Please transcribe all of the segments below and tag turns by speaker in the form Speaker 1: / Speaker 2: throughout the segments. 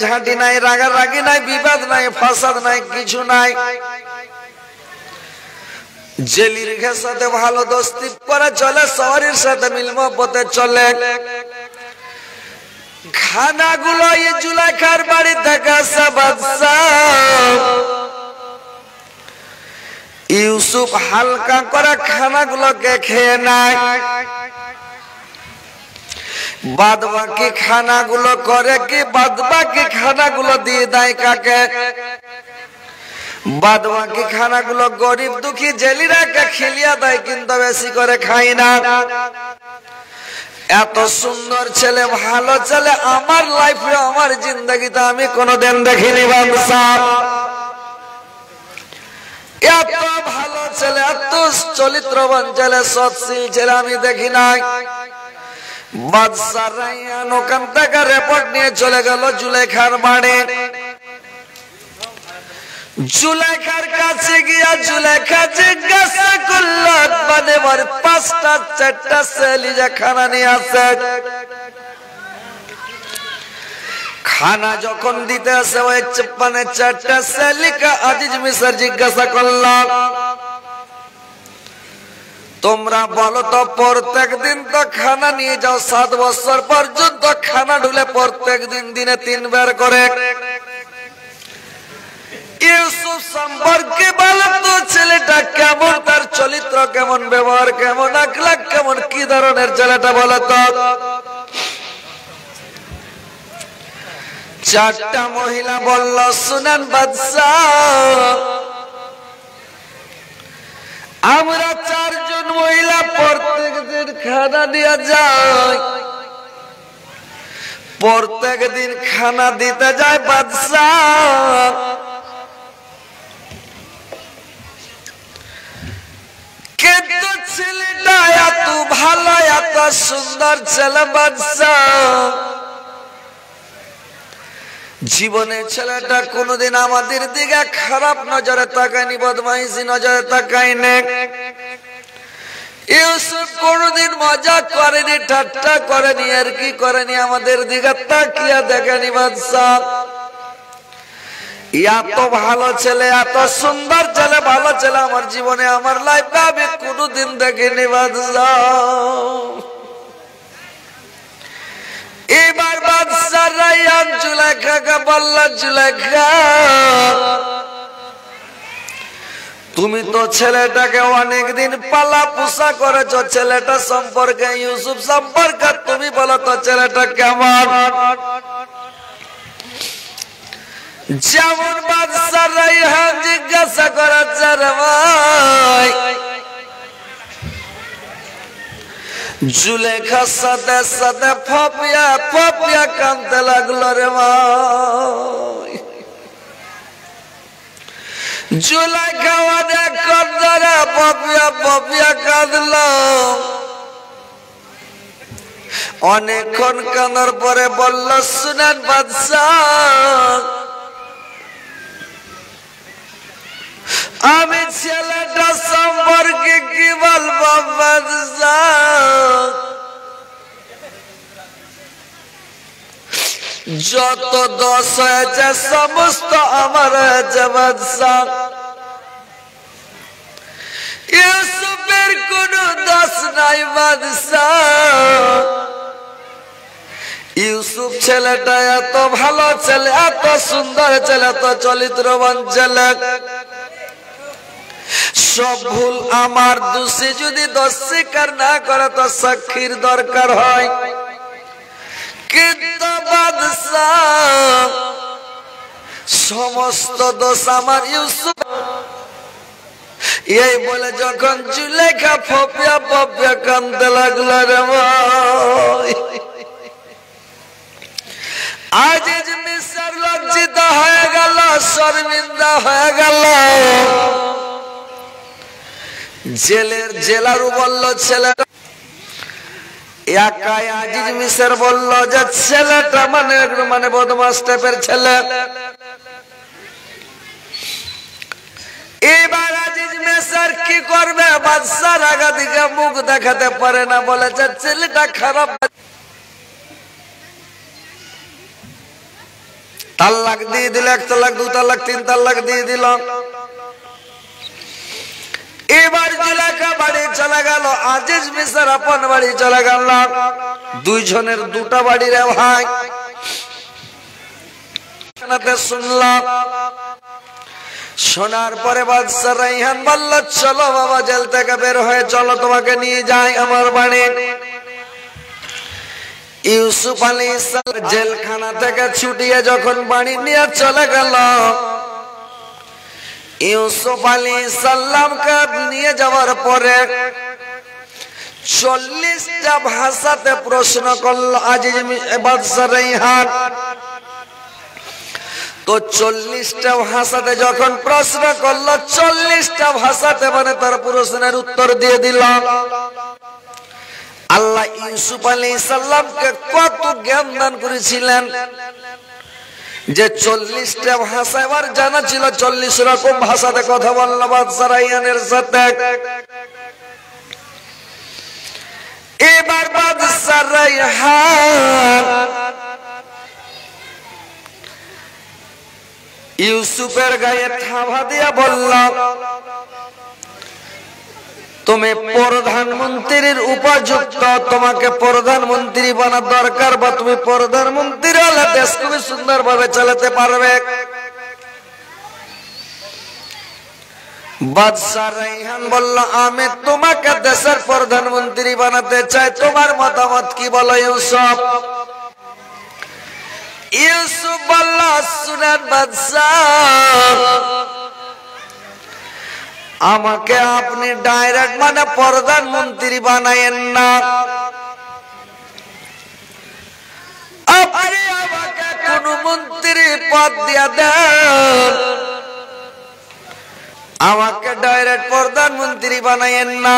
Speaker 1: ঝাঁটি নাই, রাগারাগি নাই, বিবাদ নাই, ফাসাদ নাই, কিছু নাই। জেলির সাথে ভালো দোস্তি করে চলে, সওয়ারির সাথে মিল মহব্বতে চলে। খানাগুলো জুলাইখার বাড়ি থেকে ইউসুফ হালকা করে খানাগুলোকে খেয়ে নেয়। বাদ বাকি খানাগুলো করে কি, বাদ বাকি খানাগুলো দিয়ে দেয় কাকে? বাদ বাকি খানাগুলো গরিব দুঃখী জেলিরাকে খিলিয়া দেয়, কিন্তু বেশি করে খাই না। এত সুন্দর ছেলে, ভালো ছেলে আমার লাইফে, আমার জিন্দগিতে আমি কোনোদিন দেখিনি বাদশাহ। এত ভালো ছেলে, এত চরিত্রবান ছেলে, সৎশীল ছেলে আমি দেখি নাই। বাদশা রাইয়ান ওখান থেকে রিপোর্ট নিয়ে চলে গেল জুলেখার বাড়ি। জুলেখার কাছে গিয়া জুলেখা জিজ্ঞাসা করলো, মানে 5টা 4টা ছেলে যে খানা নিয়ে আসে। খানা যখন দিতে আসে ওই 4টা ছেলেকে আজিজ মিশর জিজ্ঞাসা করলো, তোমরা বলো তো প্রত্যেক দিন তো খানা নিয়ে যাও, 7 বছর পর্যন্ত খানা ঢুলে প্রত্যেক দিন দিনে 3 বার করে। ইউসুফ সম্পর্কে বলো তো, ছেলেটা কেমন, তার চরিত্র কেমন, ব্যবহার কেমন, আখলাক কেমন, কি ধরনের ছেলেটা বলো তো। 4টা মহিলা বলল, শুনেন বাদশাহ, আমরা 4 জন মহিলা প্রত্যেক দিন খানা দিয়ে যাই, প্রত্যেক দিন খানা দিতে যায় বাদশাহ। কিন্তু ছেলেটা এত ভালো, এত সুন্দর ছেলে বাদশাহ, জীবনে ছেলেটা কোনদিন আমাদের দিকে খারাপ নজরে তাকায়নি, বদমাইশি নজরে তাকায়নি। ইউসুফ কোনদিন মজা করেনি, ঠাট্টা করেনি, আর কি করেনি, আমাদের দিকে তাকিয়ে দেখেনি বাদশাহ। এত ভালো ছেলে, এত সুন্দর ছেলে, ভালো ছেলে আমার জীবনে, আমার লাইফে আমি কোনদিন দেখিনি বাদশাহ। এবার বাদশা রাইয়ান জুলেখাকে বলল, জুলেখা তুমি তো ছেলেটাকে অনেকদিন পালা পোষা করেছ, ছেলেটা সম্পর্কে, ইউসুফ সম্পর্কে তুমি বলো তো ছেলেটা কেমন? যেমন বাদশা রাইয়ান জিজ্ঞাসা করেছে, রে ভাই। জুলেখার সাথে সাথে ফপিয়া ফপিয়া কাঁদতে লাগলো রে ভাই। জুলেখা অনেক ধরে ফপিয়া ফপিয়া কাঁদলো। অনেকক্ষণ কাঁদার পরে বলল, শুনেন বাদশাহ, আমি ছেলেটা সম্পর্কে কি বলবো বাদশাহ? যত দোষ হয়েছে সমস্ত আমার হয়েছে বাদশাহ। ইউসুফের কোন দোষ নাই বাদশাহ। ইউসুফ ছেলেটা এত ভালো ছেলে, এত সুন্দর ছেলে, এত চরিত্রবান ছেলে, সব ভুল আমার, দোষী যদি দোষ স্বীকার না করে তো সাক্ষীর দরকার হয়। কিন্তু বাদশাহ সমস্ত দোষ আমার ইউসুফ। এই বলে যখন জুলেখা ফপিয়া ফপিয়া কাঁদতে লাগলো রে ভাই, আজিজ মিশর লজ্জিত হয়ে গেল, শর্মিন্দা হয়ে গেল। জেলারও বলল ছেলেটা, একাই আজিজ মিশর বলল যে ছেলেটা মানে বদমাস টাইপের ছেলে। এবার আজিজ মিশর কি করবে, বাদশার আগা দিকে মুখ দেখাতে পারে না, বলেছে ছেলেটা খারাপ। তালাক দিয়ে দিল, 1 তালাক 2 তালাক 3 তালাক দিয়ে দিল। এবার জুলেখা বাড়ি চলে গেল, আজিজ মিশর আপন বাড়ি চলে গেল। দুইজনের দুটা বাড়ি রে ভাই। শুনলাম, শোনার পরে বাদশা রাইহান বলল, চলো বাবা জেল থেকে বের হয়ে চলো, তোমাকে নিয়ে যাই আমার বাড়ি। ইউসুফ আলাইহিস সালাম জেলখানা থেকে ছুটিয়ে যখন বাড়ি নিয়ে চলে গেল, ইউসুফ আলাইহিস সালামকে নিয়ে যাওয়ার পরে 40টা ভাষাতে প্রশ্ন করল আজিজ বাদশা রাইহান। তো 40টা ভাষাতে যখন প্রশ্ন করলো, 40টা ভাষাতে মানে তার প্রশ্নের উত্তর দিয়ে দিল। আল্লাহ ইউসুফ আলাইহিস সালামকে কত জ্ঞান দান করেছিলেন যে 40টা ভাষা এবার জানা ছিল, 40 রকম ভাষাতে কথা বলল বাদশা রাইহানের সাথে। এবার বাদশা রাইহান ইউসুফের গায়ে থাবা দিয়া বলল, তুমি প্রধানমন্ত্রীর উপযুক্ত, তোমাকে প্রধানমন্ত্রী বানার দরকার, বা তুমি প্রধানমন্ত্রী হলে দেশ খুবই সুন্দর ভাবে চালাতে পারবে। বাদশা রাইহান বলল, আমি তোমাকে দেশের প্রধানমন্ত্রী বানাতে চাই, তোমার মতামত কি বলো ইউসুফ? ইউসুফ বলল, শুনেন বাদশাহ, আমাকে আপনি ডাইরেক্ট মানে প্রধানমন্ত্রী বানায়েন না, আপনি আমাকে কোন মন্ত্রী পদ দিয়া দেন, আমাকে ডাইরেক্ট প্রধানমন্ত্রী বানায়েন না।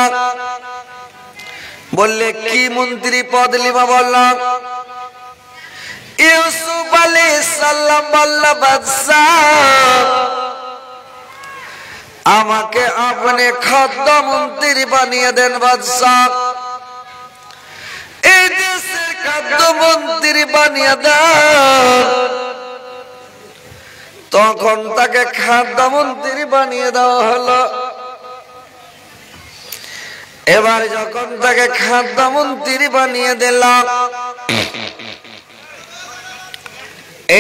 Speaker 1: বললে কি মন্ত্রী পদ লিবা? বললাম ইউসুফ আলাইহিস সালাম বলল, বাদশাহ, আমাকে আপনি খাদ্য মন্ত্রী বানিয়ে দেন বাদশাহ, এই দেশের খাদ্য মন্ত্রী বানিয়ে দেন। তখন তাকে খাদ্য মন্ত্রী বানিয়ে দেওয়া হলো। এবার যখন তাকে খাদ্য মন্ত্রী বানিয়ে দিলাম,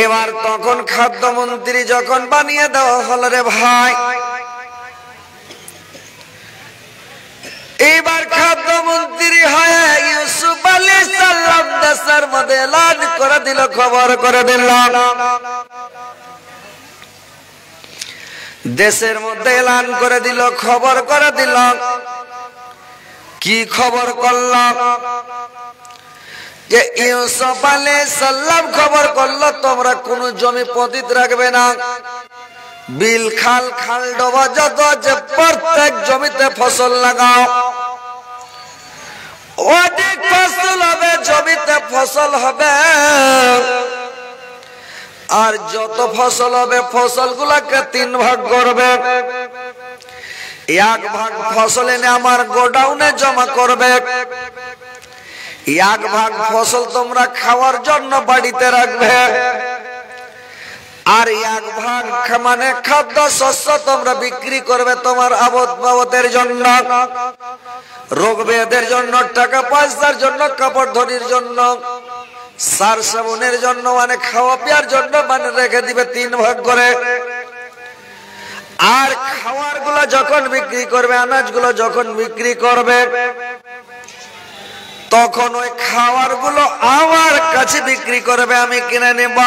Speaker 1: এবার তখন খাদ্যমন্ত্রী যখন বানিয়ে দেওয়া হলো রে ভাই, এবার খাদ্যমন্ত্রী হয়ে ইউসুফ আলাইহিস সালাম দেশের মধ্যে এলান করে দিল, খবর করে দিল। দেশের মধ্যে এলান করে দিল, খবর করে দিল। কি খবর করলাম? যে ইউসুফ আলাইহিস সালাম খবর করলো, তোমরা কোন জমি পতিত রাখবে না, বিল খাল খাল ডোবা যত যে প্রত্যেক জমিতে ফসল লাগাও, অধিক ফসল হবে, জমিতে ফসল হবে। আর যত ফসল হবে ফসলগুলোকে 3 ভাগ করবে। 1 ভাগ ফসল এনে আমার গোডাউনে জমা করবে, 1 ভাগ ফসল তোমরা খাওয়ার জন্য বাড়িতে রাখবে, আর 1 ভাগ মানে খাদ্য শস্য তোমরা বিক্রি করবে তোমার আবদ-বাবদের জন্য, রোগ ব্যাধির জন্য, টাকা পয়সার জন্য, কাপড় ধরির জন্য, সার সাবুনের জন্য, মানে খাওয়া পিয়ার জন্য মানে রেখে দিবে 3 ভাগ করে। আর খাওয়ার গুলো যখন বিক্রি করবে, আনাজগুলো যখন বিক্রি করবে, তখন ওই খাওয়ার গুলো আমার কাছে বিক্রি করবে, আমি কিনে নেব।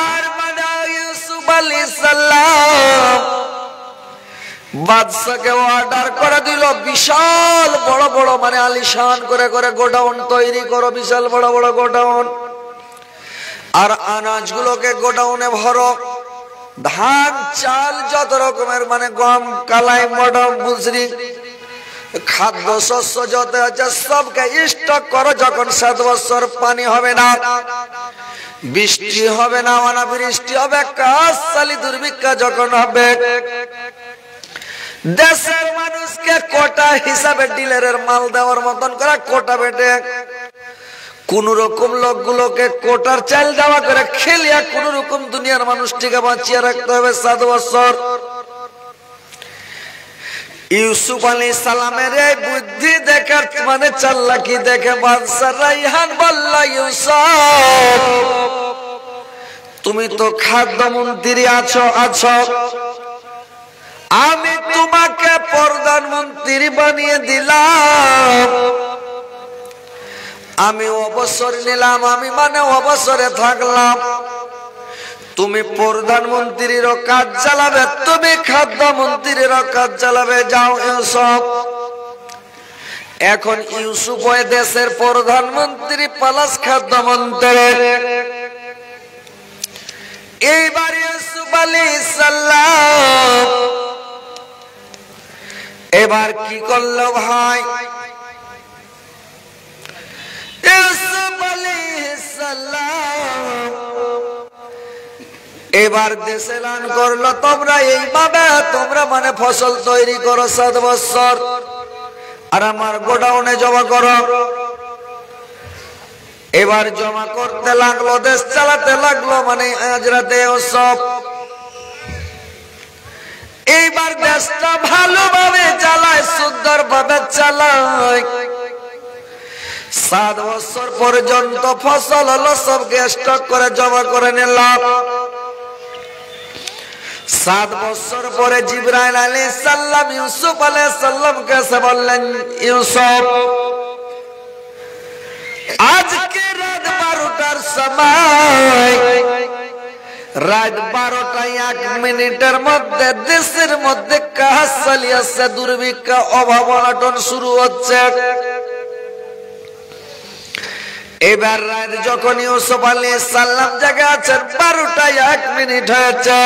Speaker 1: আর মানে ইউসুফ আলাইহিস সালাম বাদশাকে অর্ডার করে দিল, বিশাল বড় বড় মানে আলিশান করে করে গোডাউন তৈরি করো, বিশাল বড় বড় গোডাউন। আর আনাজগুলোকে গোডাউনে ভরো, ধান চাল যত রকমের মানে গম, কালাই, মটর, বুসরি, খাদ্য শস্য যত আছে সবকে স্টক করো। যখন 7 বছর পানি হবে না, বৃষ্টি হবে না, অনাবৃষ্টি হবে, কাশালি দুর্ভিক্ষ যখন হবে, দেশের মানুষকে কোটা হিসাবে ডিলারের মাল দেওয়ার মতন করে কোটা বেটে কোন রকম লোকগুলোকে কোটার চাল দেওয়া করে খেলিয়া কোন রকম দুনিয়ার মানুষটিকে বাঁচিয়ে রাখতে হবে 7 বছর। ইউসুফ আলাইহিস সালামের এই বুদ্ধি দেখার মানে চালাকি দেখে বাদশা রাইহান বলল, ইউসুফ তুমি তো খাদ্যমন্ত্রী আছো, আমি তোমাকে প্রধানমন্ত্রী বানিয়ে দিলাম, আমি অবসর নিলাম, আমি মানে অবসরে থাকলাম, তুমি প্রধানমন্ত্রীর কাজ চালাবে, তুমি খাদ্যমন্ত্রীর কাজ চালাবে, যাও ইউসুফ। এখন ইউসুফ ওই দেশের প্রধানমন্ত্রী প্লাস খাদ্যমন্ত্রী। এইবার ইউসুফ আলাইহিস সালাম এবার কি করলো ভাই, ইউসুফ আলাইহিস সালাম এবার দেশে এলান করলো, তোমরা এইভাবে তোমরা মানে ফসল তৈরি করো 7 বছর, আর আমার গোডাউনে জমা করো। এবার জমা করতে লাগলো, দেশ চালাতে লাগলো, মানে আজ রাতে সব। এইবার দেশটা ভালোভাবে চালায়, সুন্দরভাবে চালায়। 7 বছর পর্যন্ত ফসল হলো, সবকে স্টক করে জমা করে নিলাম। 7 বছর পরে জিবরাইল আলাইহিস সালাম ইউসুফ আলাইহিস সালামকে এসে বললেন, ইউসুফ আজকে রাত 12টার সময়, রাত 12টায় 1 মিনিটের মধ্যে দেশের মধ্যে কাহাস চালিয়েছে, দুর্ভিক্ষ, অভাব অনটন শুরু হচ্ছে। এবার রাত যখন ইউসুফ আলাইহিস সালাম জেগে আছেন, 12টায় 1 মিনিট হয়েছে,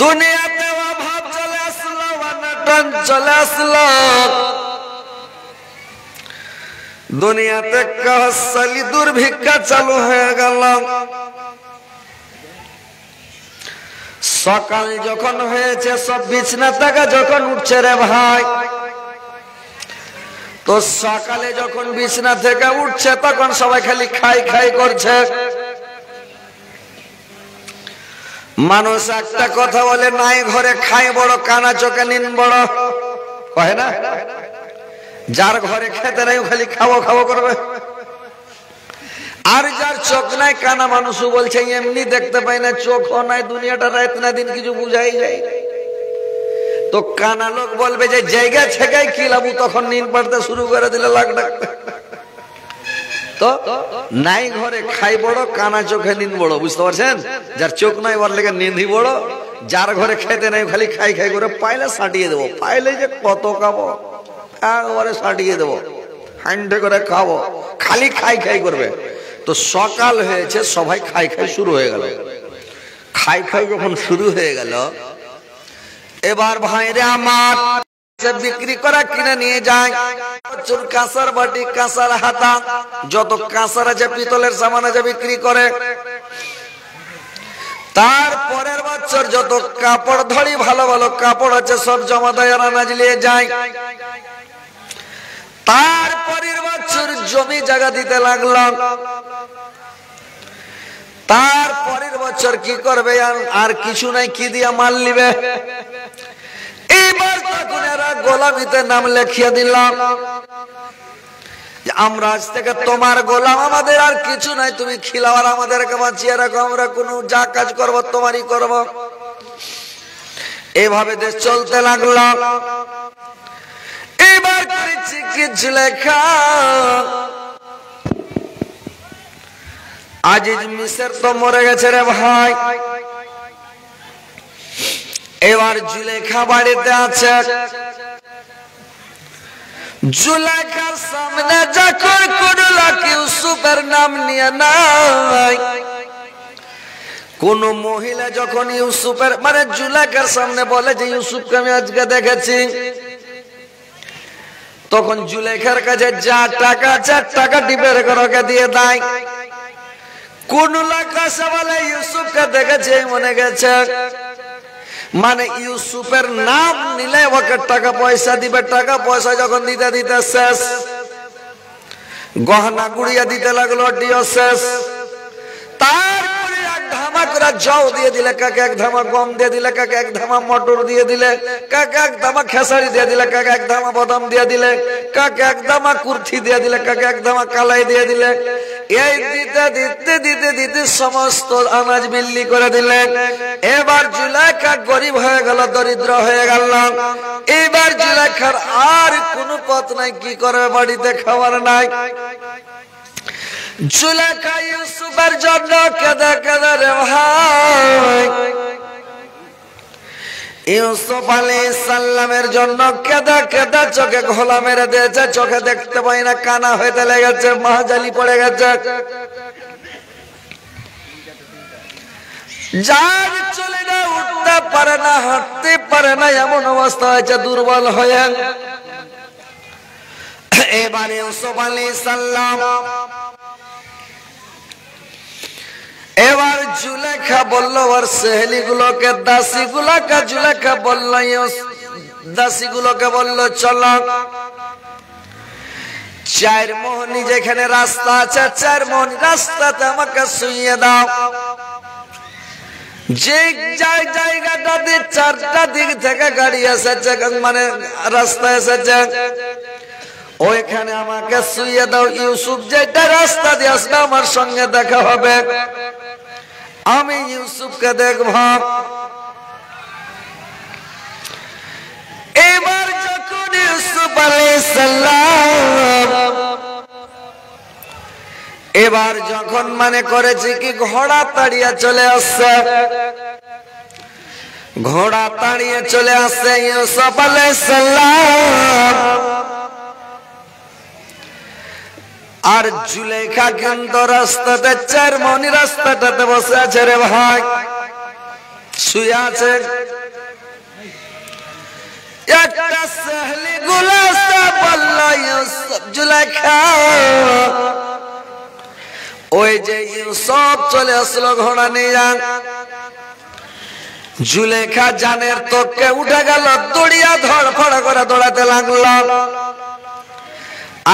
Speaker 1: দুনিয়াতে অভাব চলে আসলো, অনটন চলে আসলো, দুনিয়াতে কাহাসালি দুর্ভিক্ষ চালু হয়ে গেল। সকাল যখন হয়েছে, সব বিছনা থেকে যখন উঠছে রে ভাই, তো সকালে যখন বিছনা থেকে উঠছে তখন সবাই খালি খাই খাই করছে। মানুষ একটা কথা বলে, নাই ঘরে খাই বড়, কানা চোখে নিন বড়, কয় না? যার ঘরে খেতে নাই খালি খাবো খাবো করবে, আর যার চোখ নাই, কানা মানুষও বলছে এমনি দেখতে পাই না, চোখও নাই, দুনিয়াটা রাত না দিন কিছু বুঝাই যায়। তো কানা লোক বলবে যে জায়গা থেকে কি লাবু, তখন নিন পাড়তে শুরু করে দিলে লাগ ডাকতে। তো নাই ঘরে খাই বড়, কানা চোখে নিন বড়, বুঝতে পারছেন? যার চোখ নাই ওর লেগে নিন্দি বড়, যার ঘরে খেতে নাই খালি খাই খাই করে, পাইলে সাটিয়ে দেবো, পাইলে যে কত খাবো, একবারে সাটিয়ে দেবো, হান্ডে করে খাবো, খালি খাই খাই করবে। তো সকাল হয়েছে, সবাই খাই খাই শুরু হয়ে গেল। খাই খাই যখন শুরু হয়ে গেল, এবার ভাইরে আমার বিক্রি করা কিনে নিয়ে যায়, প্রচুর কাঁসার বাটি, কাঁসার হাতা, যত কাঁসার আছে, পিতলের সামান আছে, বিক্রি করে। তারপরের বছর যত কাপড় ধরি, ভালো ভালো কাপড় আছে, সব জমা দেয়, আনাজ নিয়ে যায়। তারপরের বছর জমি জায়গা দিতে লাগলাম। তারপরের বছর কি করবে, আর কিছু নাই, কি দিয়া মাল নিবে। এইবার তখন এরা গোলামিতে নাম লেখিয়ে দিলাম, আমরা আজ থেকে তোমার গোলাম, আমাদের আর কিছু নাই, তুমি খিলাও আর আমাদেরকে বাঁচিয়ে রাখো, আমরা কোনো যা কাজ করবো তোমারই করব। এভাবে দেশ চলতে লাগলাম। এবার করেছি কি জুলেখা, আজিজ মিসর তো মরে গেছে রে ভাই। এবার জুলেখা বাড়িতে আছে। জুলেখার সামনে যখন কোন লোক ইউসুফের নাম নিয়ে নাই, কোন মহিলা যখন ইউসুফের মানে জুলেখার সামনে বলে যে ইউসুফকে আমি আজকে দেখেছি, তখন জুলেখার কাছে যা টাকা আছে টাকা টিপে রেখে দিয়ে দেয়। কোন লোক আসে বলে ইউসুফকে দেখেছে, মনে গেছে, মানে ইউসুফের নাম নিলে ওকে টাকা পয়সা দিবে, টাকা পয়সা যখন দিতে দিতে শেষ, গহনা গুড়িয়া দিতে লাগলো, ডিও শেষ। তারপরে এক ধামা করে জও দিয়ে দিলে, কাকে এক ধামা গম দিয়ে দিলে, কাকে এক ধামা মটর দিয়ে দিলে, কাকে এক ধামা খেসারি দিয়ে দিলে, কাকে এক ধামা বাদাম দিয়ে দিলে, কাকে এক ধামা কুর্থি দিয়ে দিলে, কাকে এক ধামা কালাই দিয়ে দিলে। এই দিতে দিতে দিতে দিতে সমস্ত আনাজ বিল্লি করে দিলেন। এবার জুলেখা গরিব হয়ে গেল, দরিদ্র হয়ে গেল। এবার জুলেখার আর কোনো পথ নাই, কি করবে, বাড়িতে খাবার নাই। জুলেখা ইউসুফের জন্য কেঁদে কেঁদে রে ভাই, ইউসুফ আলাইহিস সালামের জন্য কেঁদে কেঁদে চোখে ঘোলা মেরে দিয়েছে, চোখে দেখতে পাই না, কানা হইতে লেগেছে, মাহাজালি পড়ে গেছে। যার চলে না, উঠতে পারে না, হাঁটতে পারে না, এমন অবস্থা হয়েছে দুর্বল হয়ে। এবারে ইউসুফ আলাইহিস সালাম, এবার জুলেখা বলল ওর সেহেলি গুলোকে, দাসী গুলোকে, জুলেখা বলল, দাসী গুলোকে বলল, চলো চার মোহনী যেখানে রাস্তা আছে, চার মোহনী রাস্তাতে আমাকে শুইয়ে দাও। যে জায়গাটাতে চারটা দিক থেকে গাড়ি এসেছে, মানে রাস্তা এসেছে, ওইখানে আমাকে শুইয়ে দাও। ইউসুফ যেটা রাস্তা দিয়ে আসবে আমার সঙ্গে দেখা হবে, আমি ইউসুফকে দেখব। এবার যখন ইউসুফ আলাইহিস সালাম এবার যখন মানে করেছি কি ঘোড়া তাড়িয়ে চলে আসছে, ঘোড়া তাড়িয়ে চলে আসছে ইউসুফ আলাইহিস সালাম। আর জুলেখা কিন্তু রাস্তাতে, চার মোহনী রাস্তাটাতে বসে আছে রে ভাই, শুয়ে আছে। একটা সেহলি গুলাসা বলল, ইউসুফ, জুলেখা, ওই যে ইউসুফ চলে আসলো ঘোড়া নিয়ে যান। জুলেখা জানের তোকে উঠে গেল, দৌড়িয়া ধড়ফড় করে দৌড়াতে লাগলো।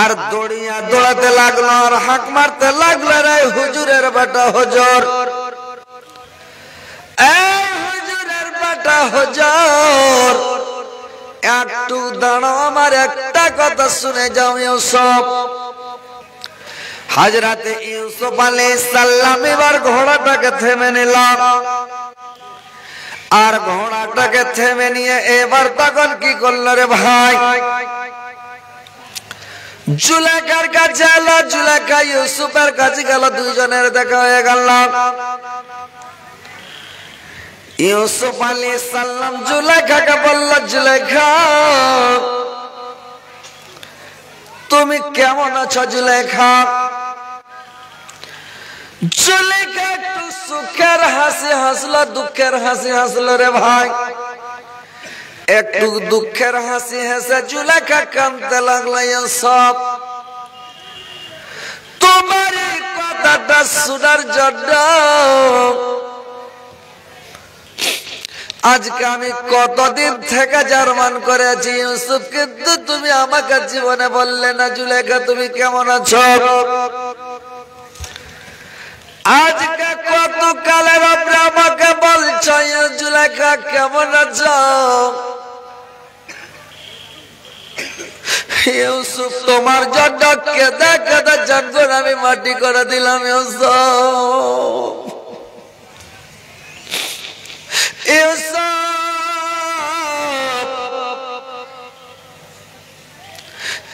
Speaker 1: আর দৌড়িয়া দৌড়াতে লাগলো, আর হাঁক মারতে লাগলো, রে হুজুরের বেটা হুজুর, এই হুজুরের বেটা হুজুর, একটু দাঁড়াও, আমার একটা কথা শুনে যাও। ইউসুফ, হযরতে ইউসুফ আলাইহিস সালাম এবার ঘোড়াটাকে থেমে নিল। আর ঘোড়াটাকে থেমে নিয়ে এবার তখন কি করলো রে ভাই, জুলেখার কাছে এলো। জুলেখা ইউসুফের কাছে গেল, দুইজনের দেখা হয়ে গেল। ইউসুফ আলাইহিস সালাম জুলেখাকে বলল, জুলেখা তুমি কেমন আছো? জুলেখা, জুলেখা একটু সুখের হাসি হাসলো, দুঃখের হাসি হাসলো রে ভাই। একটু দুঃখের হাসি হেসে জুলেখা কাঁদতে লাগলো। ইউসুফ, তোমার এই কথাটা শোনার জন্য আজকে আমি কতদিন থেকে জার্মান করেছি ইউসুফ, কিন্তু তুমি আমাকে জীবনে বললে না জুলেখা তুমি কেমন আছো। আজকে কত কালের আপনি আমাকে বলছো জুলেখা কেমন আছো। ইউসুফ, তোমার জন্য কেঁদে কেঁদে জানগর আমি মাটি করে দিলাম। ইউসুফ,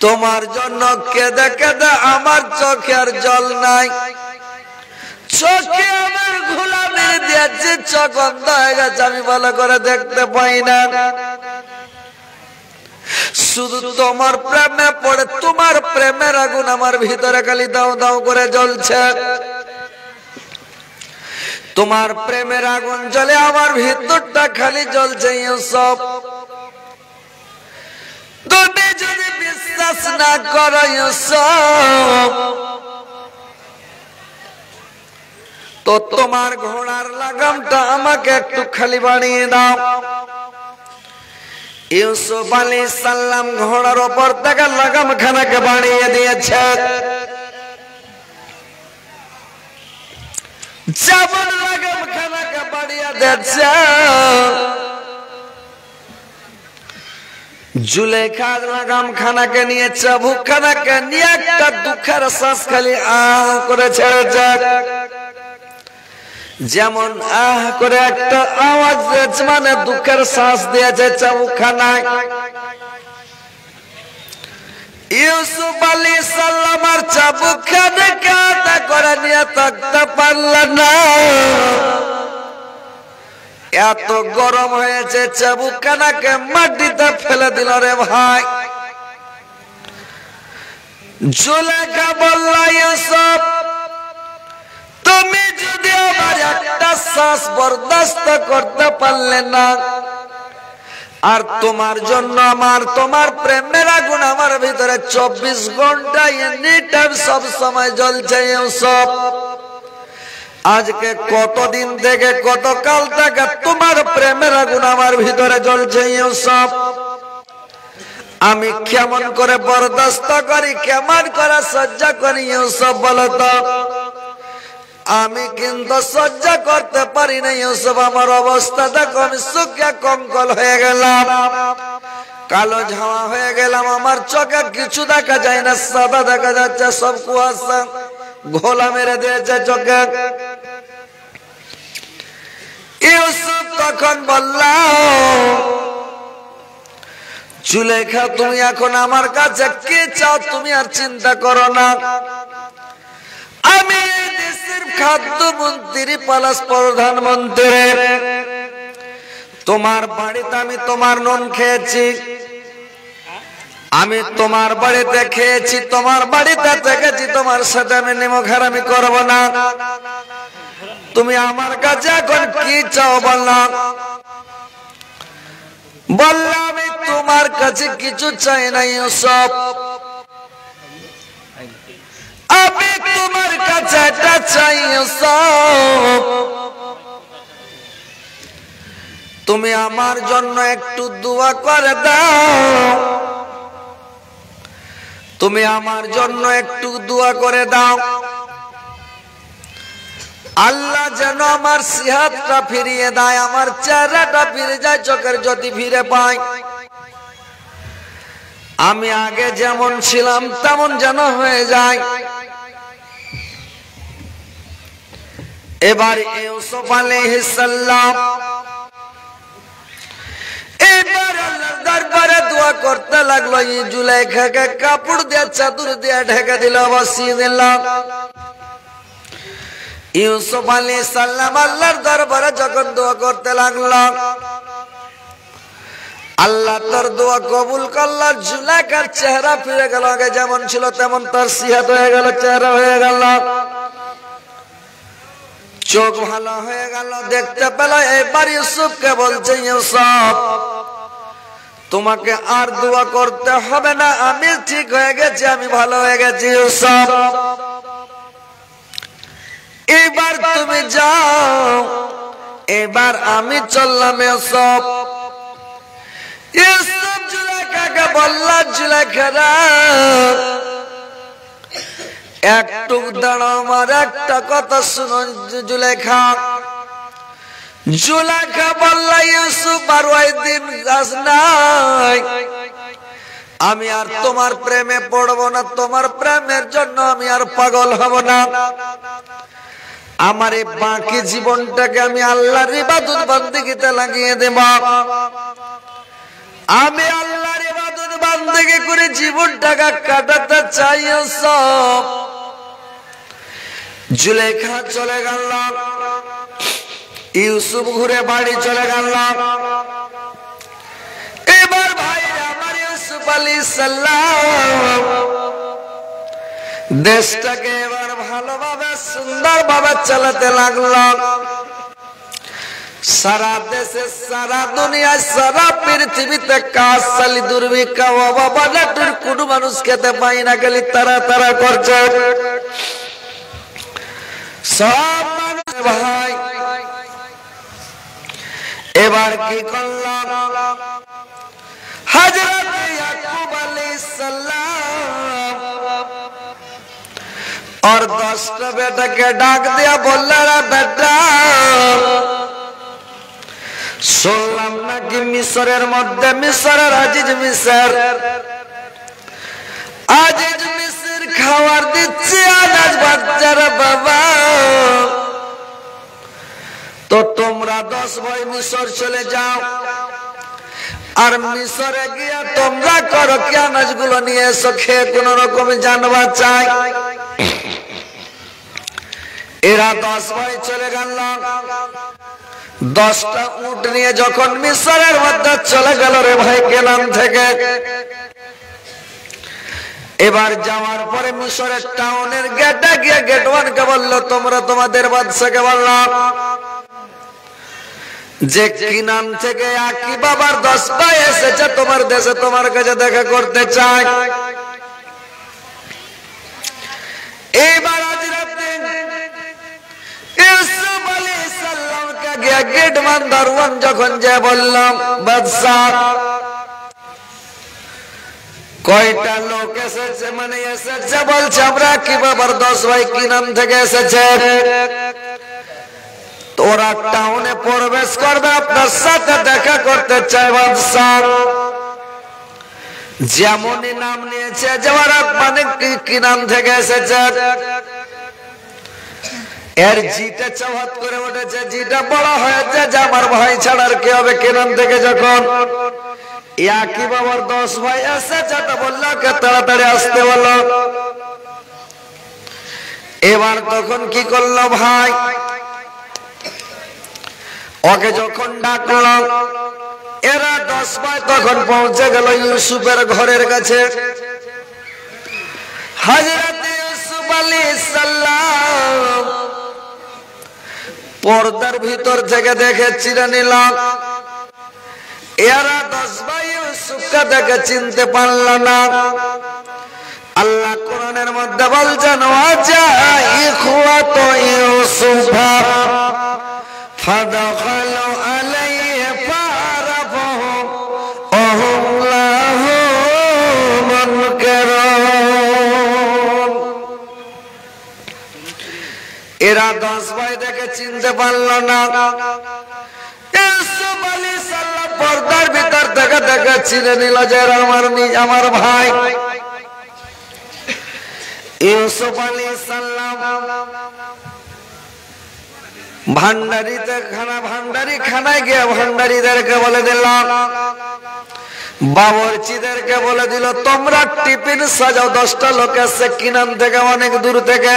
Speaker 1: তোমার জন্য কেঁদে কেঁদে আমার চোখের জল নাই, চোখে আমার ঘোলা মেরে দিয়েছে, চোখ অন্ধ হয়ে গেছে, আমি ভালো করে দেখতে পাই না। শুধু তোমার প্রেমে পড়ে, তোমার প্রেমের আগুন আমার ভিতরে খালি দাও দাও করে জ্বলছে। তোমার প্রেমের আগুন জ্বলে আমার ভিতরটা খালি জ্বলছে। ইউসুফ, তুমি যদি বিশ্বাস না করো ইউসুফ, তো তোমার ঘোড়ার লাগামটা আমাকে একটু খালি বানিয়ে দাও। ইউসুফ আলাইহিস সালাম ঘোড়ার উপর থেকে লাগাম খানাকে বানিয়ে দিয়েছে। যেমন লাগাম খানাকে বাড়িয়ে দিচ্ছে, জুলেখা লাগাম খানাকে নিয়ে চাবুক খানাকে নিয়ে একটা দুঃখের শ্বাস খালি আহ করে ছেড়েছে। যেমন আহ করে একটা আওয়াজ মানে দুঃখের শ্বাস দিয়েছে চাবুক খানায়। ইউসুফ আলাইহিস সালাম আর চাবুক খানাকে আদা করে নিয়ে থাকতে পারলেন না, এত গরম হয়েছে চাবুক খানাকে মাটিতে ফেলে দিল রে ভাই। জুলেখা বলল, ইউসুফ তুমি যদি আমার একটা শ্বাস বরদাস্ত করতে পারলে না, আর তোমার জন্য তোমার প্রেমের আগুন আমার ভিতরে 24 ঘন্টা এনি টাইম সব সময় জ্বলছে ইউসুফ। আজকে কতদিন থেকে কত কাল থেকে তোমার প্রেমের আগুন আমার ভিতরে জ্বলছে ইউসুফ। আমি কেমন করে বরদাস্ত করি, কেমন করে সহ্য করি ইউসুফ বলো তো? আমি কিন্তু সহ্য করতে পারি না ইউসুফ। আমার অবস্থা দেখো, আমি শুকিয়ে কঙ্কল হয়ে গেলাম, কালো ঝামা হয়ে গেলাম, আমার চোখে কিছু দেখা যায় না, সাদা দেখা যাচ্ছে, সব কুয়াশা ঘোলা মেরে দিয়েছে চোখে। ইউসুফ তখন বলল, জুলেখা তুমি এখন আমার কাছে কি চাও তুমি আর চিন্তা করো না। আমি দেশের খাদ্যমন্ত্রী প্লাস প্রধানমন্ত্রী, তোমার বাড়িতে আমি তোমার নুন খেয়েছি, আমি তোমার বাড়িতে খেয়েছি, তোমার বাড়িতে থেকেছি, তোমার সাথে আমি নিমখার আমি করব না। তুমি আমার কাছে এখন কি চাও বললাম? বললাম আমি তোমার কাছে কিছু চাই না ইউসুফ, আমি তোমার কাছে এটা চাই ইউসুফ, তুমি আমার জন্য একটু দোয়া করে দাও, তুমি আমার জন্য একটু দোয়া করে দাও, আল্লাহ যেন আমার সিহাতটা ফিরিয়ে দেয়, আমার চেহারাটা ফিরে যায়, চোখের জ্যোতি ফিরে পাই, আমি আগে যেমন ছিলাম তেমন যেন হয়ে যায়। এবার ইউসুফ আলাইহিস সালাম এবার আল্লাহর দরবারে দোয়া করতে লাগলো। জুলেখাকে কাপড় দিয়ে চাদর দিয়ে ঢেকে দিল, বসিয়ে দিল। ইউসুফ আলাইহিস সালাম আল্লাহর দরবারে যখন দোয়া করতে লাগলো, আল্লাহ তার দোয়া কবুল করল। জুলেখার চেহারা ফিরে গেল, আগে যেমন ছিল তেমন তার সিহাত হয়ে গেল, চেহারা হয়ে গেল, চোখ ভালো হয়ে গেল, দেখতে পেল। এবার ইউসুফকে বলছে, ইউসুফ তোমাকে আর দোয়া করতে হবে না, আমি ঠিক হয়ে গেছি, আমি ভালো হয়ে গেছি ইউসুফ, এবার তুমি যাও, এবার আমি চললাম ইউসুফ। ইউসুফ জুলেখাকে বলল, জুলেখা একটু দাঁড়াও, আমার একটা কথা শুনো জুলেখা। জুলেখা বলল, ইউসুফ আর ওই দিন যাস নাই, আমি আর তোমার প্রেমে পড়বো না, তোমার প্রেমের জন্য আমি আর পাগল হব না, আমার এই বাকি জীবনটাকে আমি আল্লাহর ইবাদত বান্দেগিতে লাগিয়ে দেব, আমি আল্লাহর ইবাদত বান্দেগি করে জীবনটাকে কাটাতে চাই ইউসুফ। জুলেখা চলে গেল, ইউসুফ ঘুরে বাড়ি চলে গেল। এবার ভাই আমার ইউসুফ আলাইহিস সালাম দেশটাকে এবার ভালোভাবে সুন্দরভাবে চালাতে লাগলো। সারা দেশে, সারা দুনিয়ায়, সারা পৃথিবীতে কাজ চালি দুর্ভিক্ষা অভাবের কোন মানুষ খেতে পাই না, খালি তারা তারা করছে সব মানুষ। ভাই এবার কি করলাম? হযরত ইয়াকুব আলাইহিস সালাম और 10টা বেটাকে ডাক দিয়া বললেন, বেটা শুনলাম নাকি মিশরের মধ্যে, মিশরের আজিজ মিশর, আজিজ মিশর খাবার দিচ্ছে আনাজ বাচ্চারা বাবা, তো তোমরা 10 ভাই মিশর চলে যাও, আর মিশরে গিয়া তোমরা করো কি আনাজগুলো নিয়ে এসো, খেয়ে কোন রকম জান বাঁচাই। এরা 10 ভাই চলে গেল, 10টা উট নিয়ে যখন মিশরের মধ্যে চলে গেল রে ভাই কেনান থেকে। এবার যাওয়ার পরে মিশরের টাউনের গেটে গিয়ে গেট ওয়ানকে বললো, তোমরা তোমাদের বাদশাকে বললো যে কিনান থেকে আকি বাবার 10 ভাই এসেছে তোমার দেশে, তোমার কাছে দেখা করতে চাই। এবার আজ রাতে ইউসুফ আলাইহিস সালামকে গিয়ে গেটমান দারওয়ান যখন যে বললাম, বাদশা কয়টা লোক এসেছে, মানে এসেছে বলছে আমরা কি বাবার 10 ভাই কিনান থেকে এসেছে, তোরা টাউনে প্রবেশ করবে, আপনার সাথে দেখা করতে চাই বাদশা। যেমনই নাম নিয়েছে যে ওরা মানে কিনান থেকে এসেছে, এর জিটা চাওয়াত করে উঠেছে, জিটা বড় হয়েছে যে আমার ভাই ছাড়ার কি হবে কিনান থেকে। যখন ইয়াকি বাবার 10 ভাই এসেছে তো বললো কে তাড়াতাড়ি আসতে বলো। এবার তখন কি করলো ভাই, ওকে যখন ডাকলো, এরা 10 ভাই তখন পৌঁছে গেল ইউসুফের ঘরের কাছে। হযরত ইউসুফ আলাইহিস সালাম পর্দার ভিতর থেকে দেখে চিনে নিল, এরা 10 ভাই ইউসুফকে দেখে চিনতে পারল না। আল্লাহ কোরআনের মধ্যে বলছেন, ওয়াজা ইখওয়াতু ইউসুফা ফাদাখালু আলাইহি ফারাফাহুম ওয়া হুম লাহু মুনকিরুন। এরা 10 ভাই দেখে চিনতে পারল না। ইউসুফ আলাইহিস সালাম পর্দার ভিতর থেকে দেখে চিনে নিল যে এরা আমার ভাই। ইউসুফ আলাইহিস সালাম ভান্ডারিতে খানায় গিয়ে ভান্ডারিদেরকে বলে দিল, বাবরচিদেরকে বলে দিল, তোমরা টিফিন সাজাও, 10টা লোক এসেছে কিনান থেকে, অনেক দূর থেকে।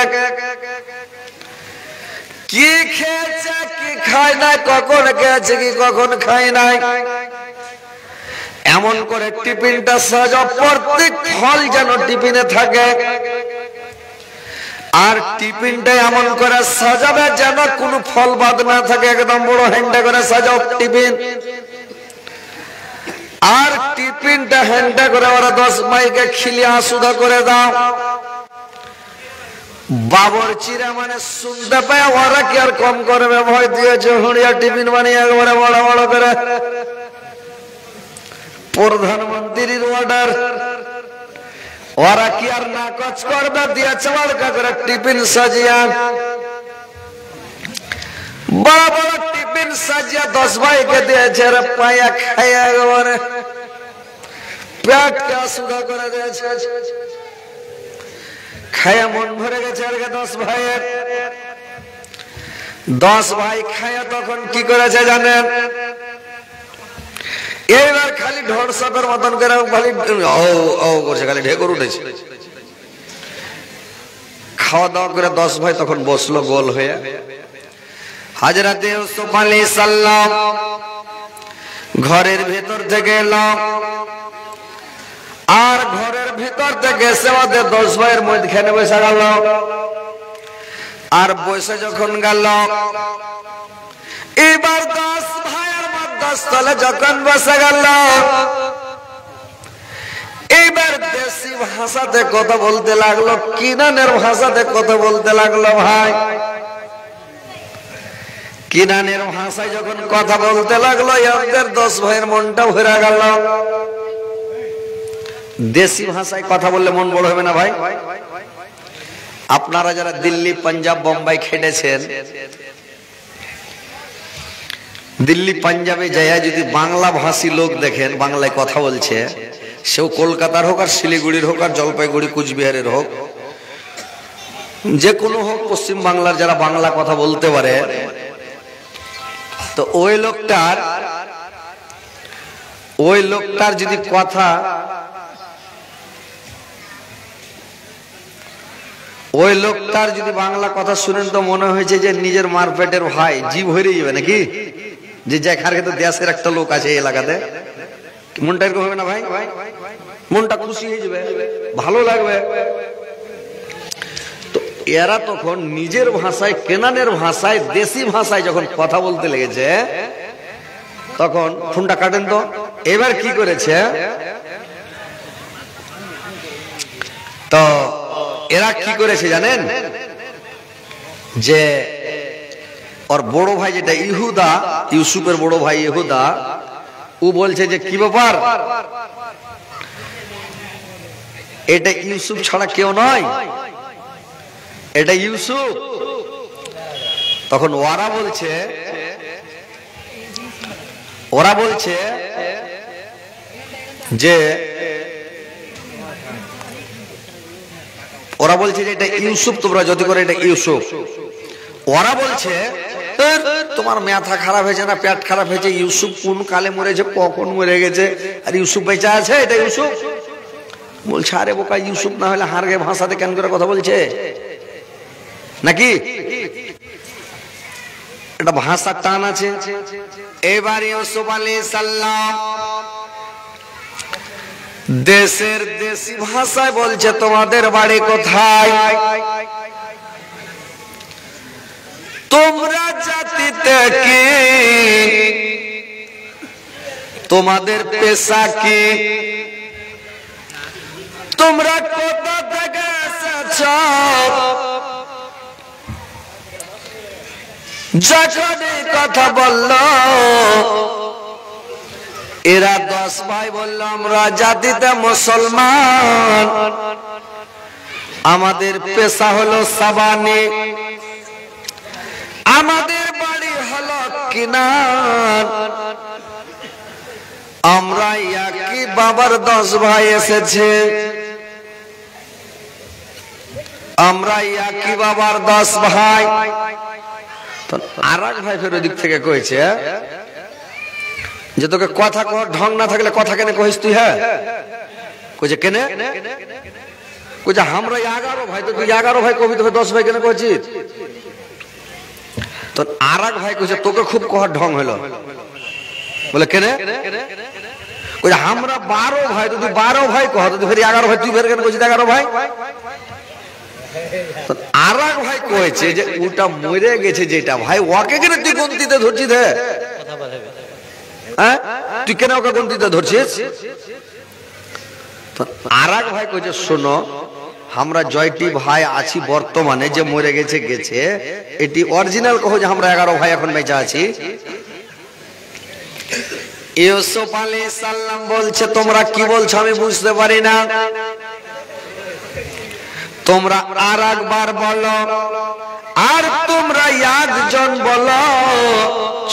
Speaker 1: কি খেয়েছে কি খায় নাই, কখন খেয়েছে কি কখন খায় নাই, এমন করে টিফিনটা সাজাও, প্রত্যেক ফল যেন টিফিনে থাকে। আর টিফিনটা এমন করে সাজাবে যেন কোনো ফল বাদ না থাকে, একদম বড় হ্যান্ডে করে সাজাও টিফিন। আর টিফিনটা হ্যান্ডে করে ওরা 10 ভাইকে খিলিয়ে আসুদা করে দাও। বাবরচিরা মানে শুনতে পায়, ওরা কি আর কম করবে, ভয় দিয়েছে, হুড়িয়া টিফিন বানিয়ে একবারে বড় বড় করে। প্রধানমন্ত্রীর অর্ডার, ওরা কি আর নাকচ করবে, দিয়েছে বাড়কা করে টিফিন সাজিয়া, বড় বড় টিফিন সাজিয়া 10 ভাইকে দিয়েছে। পায়া খাইয়া একবারে পেটকে আসুদা করে দিয়েছে, খায়া মন ভরে গেছে আর 10 ভাইয়ের। 10 ভাই খায়া তখন কি করেছে জানেন, এইবার খালি ঢোল সাপের মতন করে খালি ও করছে, খালি ঢেকুর উঠেছে। খাওয়া দাওয়া করে 10 ভাই তখন বসলো গোল হয়ে। হযরত ইউসুফ আলাইহিস সালাম ঘরের ভিতর থেকে এলো, আর ঘরের ভিতর থেকে এসে ওদের 10 ভাইয়ের মধ্যখানে বসে গেল। আর বসে যখন গেল, এবার 10 ভাইয়ের মধ্যস্থলে যখন বসে গেল, এবার দেশি ভাষাতে কথা বলতে লাগলো, কিনানের ভাষাতে কথা বলতে লাগলো। ভাই কিনানের ভাষায় যখন কথা বলতে লাগলো, এদের 10 ভাইয়ের মনটা ভরে গেল। দেশি ভাষায় কথা বললে মন বড় হবে না ভাই? আপনারা যারা দিল্লি পাঞ্জাব বোম্বাই খেটেছেন, দিল্লি পাঞ্জাবে যাইয়া যদি বাংলা ভাষী লোক দেখেন বাংলায় কথা বলছে, সেও কলকাতার হোক আর শিলিগুড়ির হোক আর জলপাইগুড়ি কুচবিহারের হোক, যে কোনো হোক, পশ্চিম বাংলার যারা বাংলা কথা বলতে পারে, তো ওই লোকটার যদি কথা, ওই লোকটার যদি বাংলা কথা শুনেন তো মনে হয়েছে যে নিজের মারপেটের ভাই, জীব হয়ে যাবে নাকি, যে যেখানে তো দেশের একটা লোক আছে এই এলাকাতে, মনটা এরকম হবে না ভাই? মনটা খুশি হয়ে যাবে, ভালো লাগবে। তো এরা তখন নিজের ভাষায়, কেনানের ভাষায়, দেশি ভাষায় যখন কথা বলতে লেগেছে, তখন ফোনটা কাটেন তো। এবার কি করেছে, তো এরা কি করেছে জানেন, যে ওর বড় ভাই যেটা ইহুদা, ইউসুফের বড় ভাই ইহুদা, ও বলছে যে কি ব্যাপার, এটা ইউসুফ ছাড়া কেউ নয়, এটা ইউসুফ। তখন ওরা বলছে যে এটা ইউসুফ, তোমরা যত করে এটা ইউসুফ। ওরা বলছে তোমার মাথা খারাপ হয়েছে না, পেট খারাপ হয়েছে, ইউসুফ কোন কালে মরেছে, কখন মরে গেছে, আর ইউসুফ বেঁচে আছে, এটা ইউসুফ। বলছে আরে বোকা, ইউসুফ না হলে হারগে ভাষাতে কেন করে কথা বলছে নাকি, এটা ভাষার টান আছে। এবার ইউসুফ আলাইহিস সালাম দেশের দেশি ভাষায় বলছে তোমাদের বাড়ি কোথায়, তোমরা জাতিতে কি, তোমাদের পেশা কি, তোমরা কোথা থেকে এসেছ, যখন কথা বলল এরা 10 ভাই বলল আমরা জাতিতে মুসলমান, আমাদের পেশা হলো সাবানি, আমাদের বাড়ি হলো কিনান, আমরা একই বাবার 10 ভাই এসেছে, আমরা একই বাবার 10 ভাই। আর এক ভাই ফের ওদিক থেকে কইছে যে তোকে কথা কর ঢং না থাকলে কথা কেন কইস তুই, হ্যাঁ কইছে কেন, কইছে আমরা 11 ভাই, তো তুই 11 ভাই কবি, তোকে 10 ভাই কেন কইছিস? তো আর এক ভাই কইছে তোকে খুব কহার ঢং হলো, বলে কেন, কইছে আমরা 12 ভাই, তো তুই 12 ভাই কহ, তো ফের 11 ভাই, তুই ফের কেন কইছিস 11 ভাই? আর এক ভাই কইছে যে ওটা মরে গেছে যেটা ভাই, ওকে কেন তুই গন্তিতে ধরছিস, হ্যাঁ তুই কেন ওকে গন্তিতে ধরছিস? আর এক ভাই কইছে শোনো, আমরা জয়টি ভাই আছি বর্তমানে, যে মরে গেছে গেছে, এটি অরিজিনাল কহ যে আমরা 11 ভাই এখন বেঁচে আছি। ইউসুফ আলাইহিস সালাম বলছে তোমরা কি বলছো আমি বুঝতে পারি না, তোমরা আর একবার বলো, আর তোমরা একজন বলো,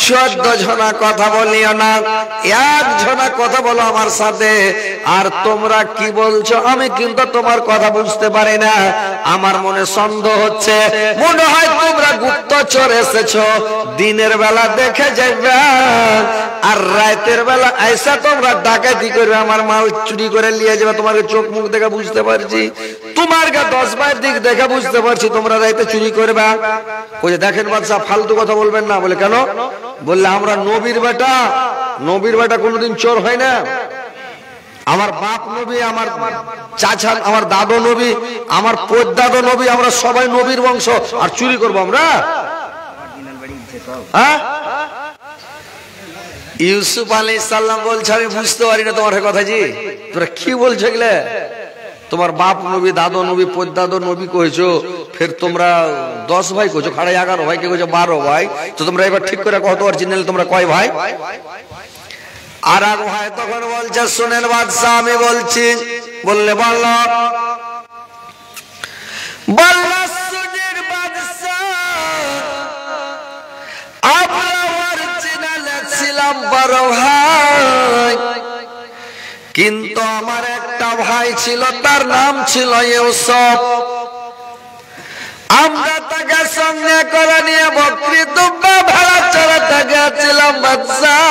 Speaker 1: 14 জনা কথা বলিও না, একজনা কথা বলো আমার সাথে। আর তোমরা কি বলছো আমি কিন্তু তোমার কথা বুঝতে পারি না, আমার মনে সন্দেহ হচ্ছে, মনে হয় তোমরা গুপ্তচর এসেছো, দিনের বেলা দেখে যাইবে আর রাতের বেলা আইসা তোমরা ডাকাতি করবে, আমার মাল চুরি করে নিয়ে যাবে, তোমার চোখ মুখ দেখে বুঝতে পারছি, তোমার 10 ভাইয়ের দিক দেখে বুঝতে পারছি তোমরা রাতে চুরি করবে। কইছে দেখেন বাদশা ফালতু কথা বলবেন না। বলে কেন? বললে আমরা নবীর বেটা, নবীর বেটা কোনোদিন চোর হয় না, আমার বাপ নবী, আমার চাচা, আমার দাদু নবী, আমার পদ্দাদু নবী, আমরা সবাই নবীর বংশ, আর চুরি করবো আমরা? হ্যাঁ ইউসুফ আলাইহিস সালাম বলছে আমি বুঝতে পারি না তোমার কথা, জি তোরা কি বলছো এগুলা, তোমার বাপ নবী, দাদু নবী, পদ্দাদু নবী কইছো, ফের তোমরা 10 ভাই কইছো, খাড়া 11 ভাই, কে কইছো 12 ভাই, তো তোমরা এবার ঠিক করে কত অরিজিনাল তোমরা কয় ভাই? আর এক ভাই তখন বলছে শুনেন বাদশা আমি বলছি। বললে বলল ছিলাম বড় ভাই, কিন্তু আমার একটা ভাই ছিল, তার নাম ছিল ইউসুফ। আমরা তাকে সঙ্গে করে নিয়ে বকরি দুব্বা ভেড়া চড়াতে গেছিলাম বাদশাহ।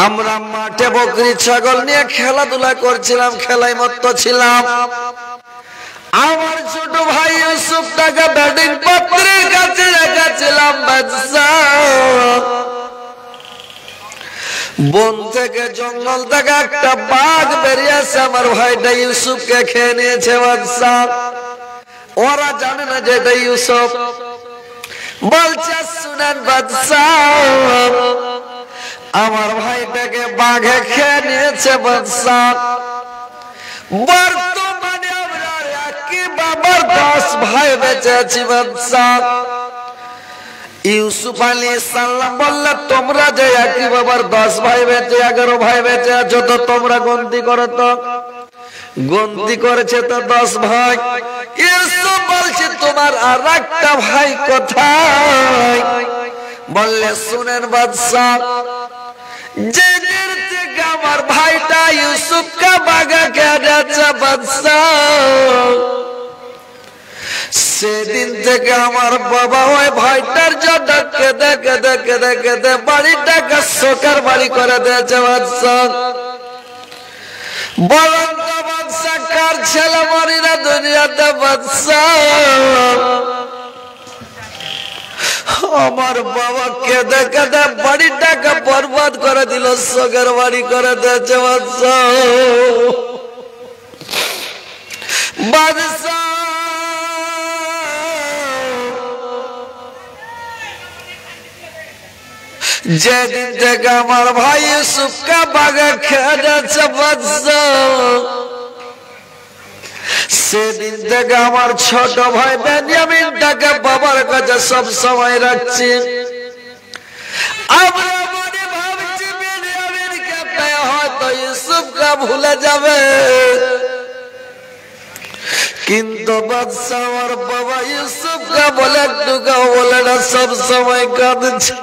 Speaker 1: আমরা মাঠে বকরি ছাগল নিয়ে খেলাধুলা করছিলাম, খেলায় মত্ত ছিলাম। আমার ছোট ভাই ইউসুফটাকে ব্যাটিং পত্রের কাছে রেখেছিলাম বাদশাহ। বন থেকে জঙ্গল থেকে একটা বাঘ বেরিয়েছে, আমার ভাইটা ইউসুফকে খেয়ে নিয়েছে বাদশাহ। ওরা জানে না যে এটা ইউসুফ। বলছে শুনেন বাদশাহ, আমার ভাইটাকে বাঘে খেয়ে নিয়েছে বাদশাহ। বর্তমানে আমরা একই বাবার 10 ভাই বেঁচে আছি বাদশাহ। ইউসুফ আলাইহিস সালাম বললে, তোমরা যে একই বাবার 10 ভাই বেঁচে 11 ভাই বেঁচে আছো, তো তোমরা গন্তি করো তো। গন্তি করেছে তো 10 ভাই। ইউসুফ বলছে, তোমার আর একটা ভাই কোথায়? বললে, শুনেন বাদশাহ, যেদিন থেকে আমার ভাইটা ইউসুফকে বাঘে খেয়ে গেছে বাদশাহ, সেদিন থেকে আমার বাবা ওই ভাইটার জন্য কেঁদে কেঁদে কেঁদে কেঁদে বাড়িটাকে শোকের বাড়ি করে দিয়েছে বাদশাহ। বলেন তো বাদশাহ, কার ছেলে মরি না দুনিয়াতে বাদশাহ? আমার বাবা কেঁদে কেঁদে বাড়িটাকে বরবাদ করে দিল, শোকের বাড়ি করে দিয়েছে বাদশাহ। বাদশাহ যেদিন থেকে আমার ভাই ইউসুফকে বাঘে খেয়ে গেছে বাদশাহ, সেদিন থেকে আমার ছোট ভাই বেনিয়ামিনটাকে বাবার কাছে সব সময় রাখছি। আমরা মনে ভাবছি বেনিয়ামিনকে পেয়ে হয়তো ইউসুফকে ভুলে যাবে, কিন্তু বাদশাহ আমার বাবা ইউসুফকে বলে একটুকাও বলে না, সব সময় কাঁদছে।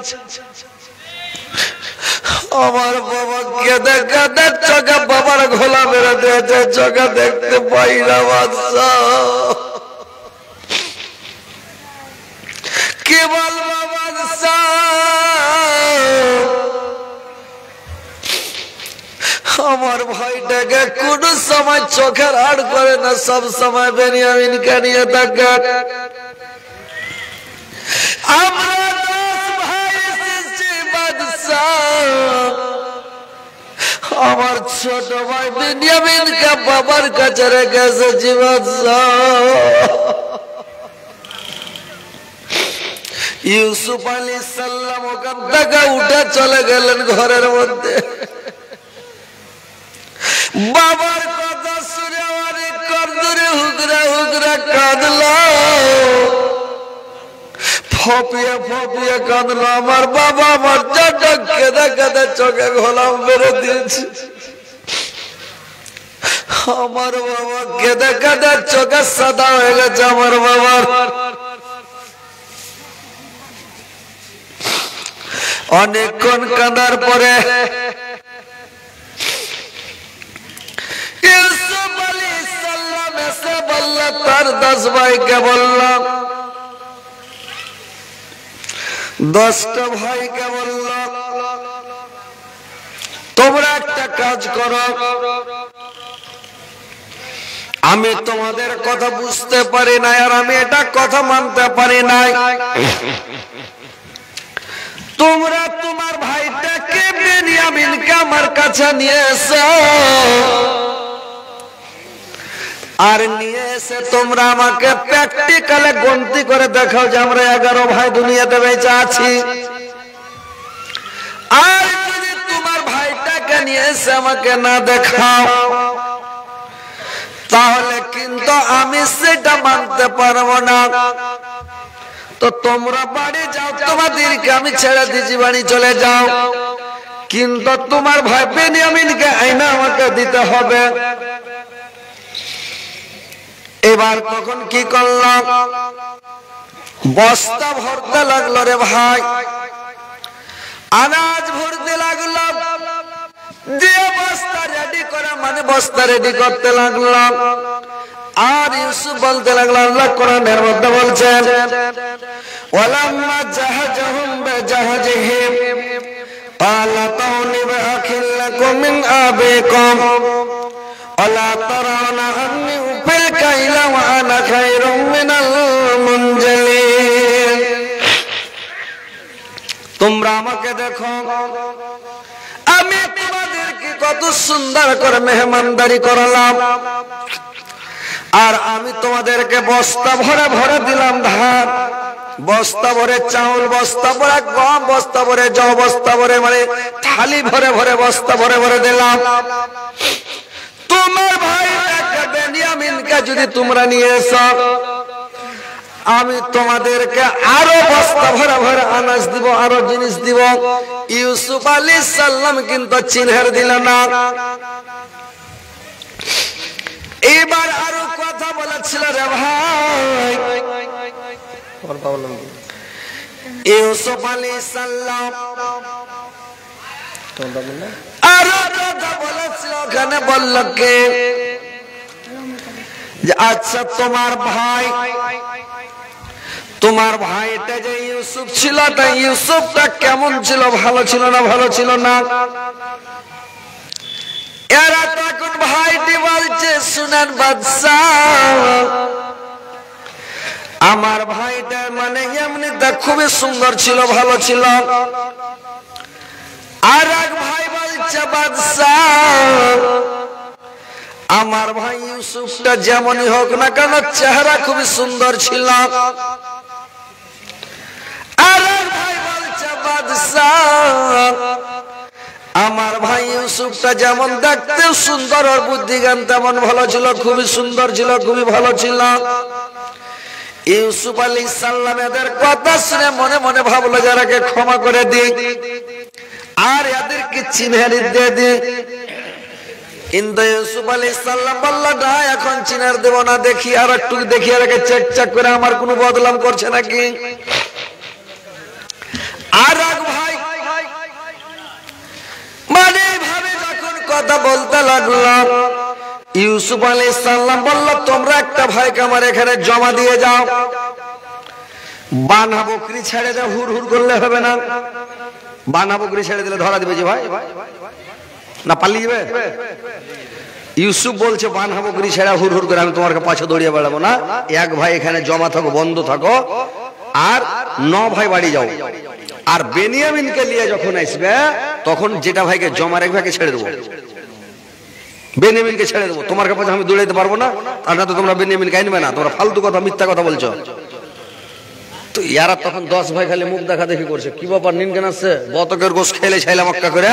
Speaker 1: আমার বাবা কেঁদে কেঁদে চোখে বাবার ঘোলা মেরে দিয়েছে, চোখে দেখতে পাই না বাদশাহ। কি বলবো বাদশাহ, আমার ভাইটাকে কোন সময় চোখের আড় করে না, সব সময় বেনিয়ামিনকে নিয়ে থাকে। আমরা 10 ভাই এসেছি বাদশাহ, আমার ছোট ভাই বেনিয়ামিনকে বাবার কাছে রেখে এসেছি বাদশাহ। ইউসুফ আলাইহিস সালাম ওখান থেকে উঠে চলে গেলেন ঘরের মধ্যে। বাবার কথা শুনে অনেক করদরে হুকরা হুকরা কাঁদলো, ফপিয়ে ফপিয়ে কাঁদলো। আমার বাবা আমার জন্য কেঁদে কেঁদে চোখে ঘোলা মেরে দিয়েছে। আমার বাবা কেঁদে কেঁদে চোখে সাদা হয়ে গেছে আমার বাবার। অনেকক্ষণ কাঁদার পরে ইউসুফ আলাইহিস সালাম এসে বলল, তার 10 ভাইকে বললাম, 10টা ভাইকে বলল, তোমরা একটা কাজ করো, আমি তোমাদের কথা বুঝতে পারি না, আর আমি এটা কথা মানতে পারি না। তোমরা তোমার ভাইটাকে বেনিয়ামিনকে আমার কাছে নিয়ে এসো, আর নিয়ে এসে তোমরা আমাকে প্র্যাকটিক্যালে গণতি করে দেখাও যে আমরা 11 ভাই দুনিয়াতে বেঁচে আছি। আর যদি তোমার ভাইটাকে নিয়ে এসে আমাকে না দেখাও, তাহলে কিন্তু আমি সেটা মানতে পারবো না। তো তোমরা বাড়ি যাও, তোমাদেরকে আমি ছেড়ে দিয়েছি, বাড়ি চলে যাও, কিন্তু তোমার ভাই বেনিয়ামিনকে আইনা আমাকে দিতে হবে। এবার তখন কি করলাম, বস্তা ভরতে লাগলো রে ভাই। আনাজ ভরতে লাগলো, দিয়ে বস্তা রেডি করে মানে বস্তা রেডি করতে লাগলো। আর ইউসুফ বলতে লাগলো, আল্লাহ কোরআনের মধ্যে বলছেন ওয়ালাম্মা জাহাজাহুম বিজাহাজিহিম ক্বালা তাউনি বিআখিল লাকুম মিন আবিকুম ওয়ালা তারাউনা আন্নী উফিল কাইলা ওয়া আনা খায়রুম মিনাল মুনজালিন। তোমরা আমাকে দেখো, আমি তোমাদেরকে কত সুন্দর করে মেহমানদারি করলাম, আর আমি তোমাদেরকে বস্তা ভরে ভরে দিলাম ধান, বস্তা ভরে চাউল, বস্তা ভরে গম, বস্তা ভরে জব, বস্তা ভরে মানে থালি ভরে ভরে বস্তা ভরে ভরে দিলাম। তোমার ভাই বেনিয়ামিনকে যদি তোমরা নিয়ে এসো, আমি তোমাদেরকে আরো বস্তা ভরে ভরে আনাজ দিব, আরো জিনিস দিব। ইউসুফ আলাইহিস সালাম কিন্তু চিনহার দিল না। এবার আরো কথা বলেছিল রে ভাই, ইউসুফ আলাইহিস সালাম আরো কথা বলেছিল। ওখানে বলল কে যে আচ্ছা তোমার ভাইটা যে ইউসুফ ছিল, তা ইউসুফটা কেমন ছিল, ভালো ছিল না ভালো ছিল না? এরা তখন ভাইটি বলছে, শুনেন বাদশাহ, আমার ভাইটা মানে এমনিতে খুবই সুন্দর ছিল, ভালো ছিল। আর এক ভাই বলছে, বাদশাহ, আমার ভাই ইউসুফটা যেমনই হোক না কেন চেহারা খুবই সুন্দর ছিল। আর এক ভাই বলছে, বাদশাহ, আমার ভাই ইউসুফটা যেমন দেখতে সুন্দর, ওর বুদ্ধিজ্ঞান তেমন ভালো ছিল, খুবই সুন্দর ছিল, খুবই ভালো ছিল। ইউসুফ আলাইহিস সালাম এদের কথা শুনে মনে মনে ভাবলো, যারাকে ক্ষমা করে দিই আর এদেরকে চিনহারি দিয়ে দিই। কিন্তু ইউসুফ আলাইহিস সালাম বলল, না এখন চিনার দেব না, দেখি আর একটু দেখি, আর চেক চেক করে আমার কোনো বদলাম করছে নাকি। আর এক ভাই মানে ভাবে যখন কথা বলতে লাগলো, ইউসুফ আলাইহিস সালাম বলল, তোমরা একটা ভাইকে আমার এখানে জমা দিয়ে যাও, বানা বকরি ছেড়ে দাও, হুর হুর করলে হবে না। বানা বকরি ছেড়ে দিলে ধরা দিবে যে ভাই না পালিয়ে যাবে। ইউসুফ বলছে, বানা বকরি ছেড়া হুর হুর করে আমি তোমার পাশে দৌড়িয়ে বেড়াবো না। এক ভাই এখানে জমা থাকো, বন্ধ থাকো, আর 9 ভাই বাড়ি যাও। আর বেনিয়ামিনকে নিয়ে যখন আসবে, তখন যেটা ভাইকে জমা রাখবে ভাইকে ছেড়ে দেবো, বেনিয়ামিনকে ছেড়ে দেবো। তোমার কাছে আমি দৌড়াইতে পারবো না, আর না তো তোমরা বেনিয়ামিনকে আনবে না, তোমরা ফালতু কথা, মিথ্যা কথা বলছো। তো ইয়ারা তখন 10 ভাই খালি মুখ দেখা দেখি করছে, কি ব্যাপার নিন কেন আসছে, বতকের গোশ খেলে ছাইলাম মক্কা করে,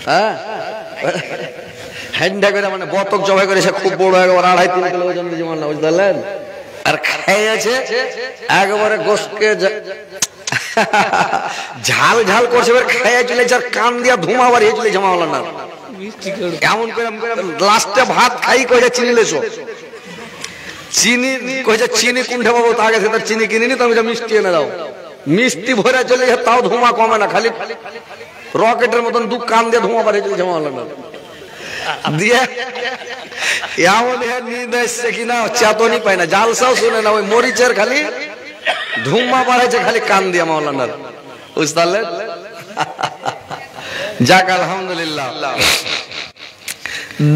Speaker 1: হ্যাঁ হ্যান্ডা করে মানে বতক জবাই করে, সে খুব বড়, একবার 2.5-3 কিলো ওজন মারলাম, বুঝলেন। আর খাইয়েছে একবারে গোশকে ঝাল ঝাল করছে, এবার খাইয়ে চলেছে, আর কান দিয়া ধুমা বাড়িয়ে চলেছে মাওলানা। এমন করে লাস্টে ভাত খাই কইছে, চিনি লেছো, চিনি কইছে, চিনি কোনটা পাবো, আগে সে তার চিনি কিনিনি, তুমি মিষ্টি এনে দাও। মিষ্টি ভরে চলে যায়, তাও ধুমা কমে না, খালি রকেটের মতন দু কান দিয়ে ধুমা বাড়িয়ে চলেছে মাওলানা। দিয়ে এমন নির্দেশ এসছে কিনা চেতনই পায় না, জালসাও শুনে না, ওই মরিচের খালি ধুমা বাড়াইছে খালি কান দিয়ে মাওলানার, বুঝতে পারলেন। যাক আলহামদুলিল্লাহ।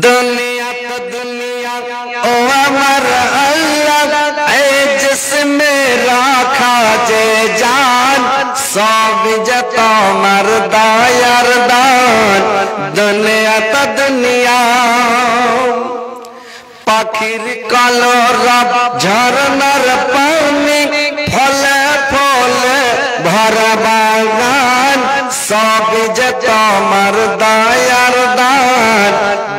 Speaker 1: দুনিয়া তো দুনিয়া ও আমার আল্লাহ, এই জিসমে রাখা যে জান, সব যে তোমার দয়ার দান। দুনিয়া তো দুনিয়া, পাখির কলরব, ঝরনার পানি, ফলে ফলে ভরা বাগান, সব যে তোমার দয়ার দান।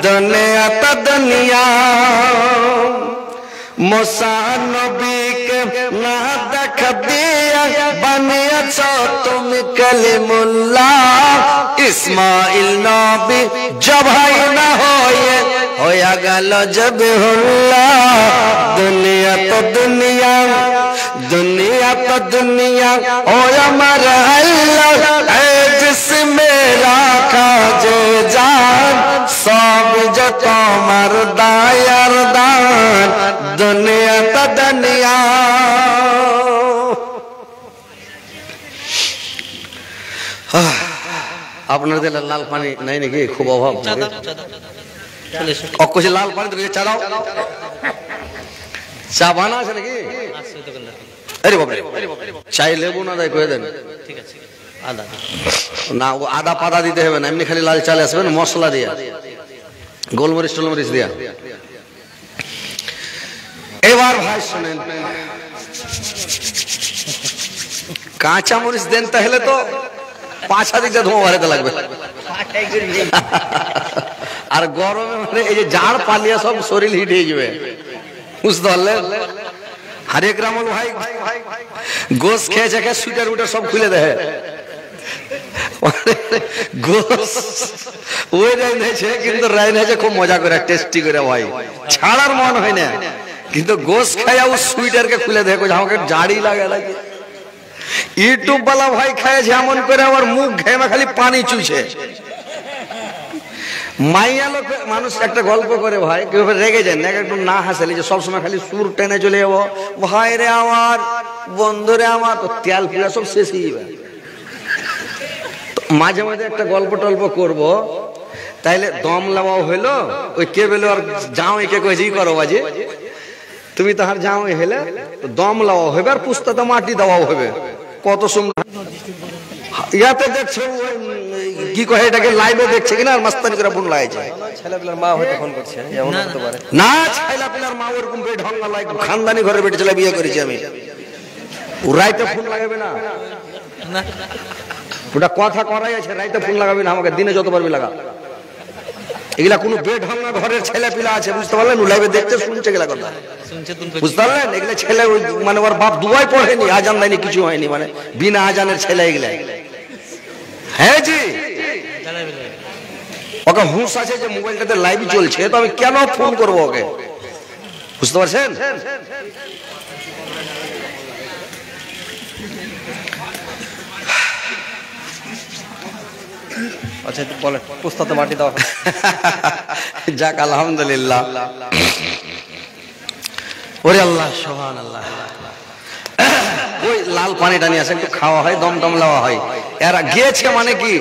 Speaker 1: দুনিয়া তো দুনিয়া, মুসা নবীকে না দেখ দিয়া বানিয়েছ তুমি কালিমুল্লাহ। ইসমাইল নবী জবাই না হয়ে গেল জবিহুল্লাহ। দুনিয়া তো দুনিয়া, দুনিয়া তো দুনিয়া ও আমার রাখা যে জান সব যে তোমার দায়ার দান দুনিয়া তা দুনিয়া। আপনার দিলে লাল পানি নাই নাকি? খুব অভাব। অকুশে লাল পানি তো চা দাও। চা বানা আছে নাকি? আরে বাবারে, চাই লেবু না দেয় কয়ে দেন। না ও আদা পাতা দিতে হবে না, এমনি খালি লাল চাল আসবে না, মশলা দিয়া গোলমরিচ টোলমরিচ দিয়া। এবার ভাই শুনেন, কাঁচা মরিচ দেন তাহলে তো 5 দিকটা ধোঁয়া বাড়াতে লাগবে। আর গরমে মানে এই যে জাড় পালিয়া সব শরীর হিট হয়ে যাবে, বুঝতে পারলেন? হরে গ্রামল ভাই গোস খেয়েছে, খেয়ে সুইটার উটার সব খুলে দেয়। গোস ওই রাইনেছে, কিন্তু রাইনেছে খুব মজা করে, টেস্টি করে ভাই, ছাড়ার মন হয় না। কিন্তু গোস খাইয়া ও সুইটারকে খুলে দেখো, আমাকে জাড়ি লাগে নাকি। ইউটিউব বালা ভাই খাইছে এমন করে, আমার মুখ ঘেমে খালি পানি চুইছে। মাইয়া লোক মানুষ একটা গল্প করে ভাই, কেউ রেগে যায় না, একটু না হাসালি যে সবসময় খালি সুর টেনে চলে যাবো, ভাই রে আমার, বন্ধুরে আমার, তো তেল ফিরা সব শেষ হয়ে যাবে। মাঝে মাঝে একটা গল্প টল্প করবো, তাইলে দম লাগাও হইলো। ওই কে বেলো আর যাও একে কয়েছে ই করো বাজে, তুমি তাহার যাও হেলে দম লাগাও হবে, আর পুস্তাতে মাটি দেওয়াও হবে। কত সুন্দর ইয়াতে দেখছো, কি কয় এটাকে লাইভে দেখছে কিনা, আর মাস্তানি করে ফোন লাগাইছে।
Speaker 2: ছেলেপিলার মা হয়তো ফোন করছে, এমন হতে পারে
Speaker 1: না। ছেলেপিলার মা ওরকম ঢঙ্গা লাগে, খানদানি ঘরে বেটে ছেলে বিয়ে করেছি আমি, ও রাইতে ফোন লাগাবে না। ওটা কথা করাই আছে, রাইতে ফোন লাগাবি না আমাকে, দিনে যত পারবি লাগা। এগুলা কোনো বেঢঙ্গা ঘরের ছেলে পিলা আছে, বুঝতে পারলেন? লাইভে দেখতে শুনছে এগুলা কথা, বুঝতে পারলেন? এগুলা ছেলে মানে ওর বাপ দুয়াই পড়েনি, আজান দেয়নি, কিছু হয়নি, মানে বিনা আজানের ছেলে এগুলা। হ্যাঁ জি, ওকে হুঁশ আছে যে মোবাইলটাতে লাইভ চলছে, তো আমি কেন ফোন করবো ওকে, বুঝতে পারছেন?
Speaker 2: আচ্ছা বলেন, পুস্তাতে মাটি দাও।
Speaker 1: যাক আলহামদুলিল্লাহ। ওরে আল্লাহ, সুবহানাল্লাহ। ওই লাল পানিটা নিয়ে আসে, একটু খাওয়া হয়, দম দম লাওয়া হয়। এরা গিয়েছে মানে কি,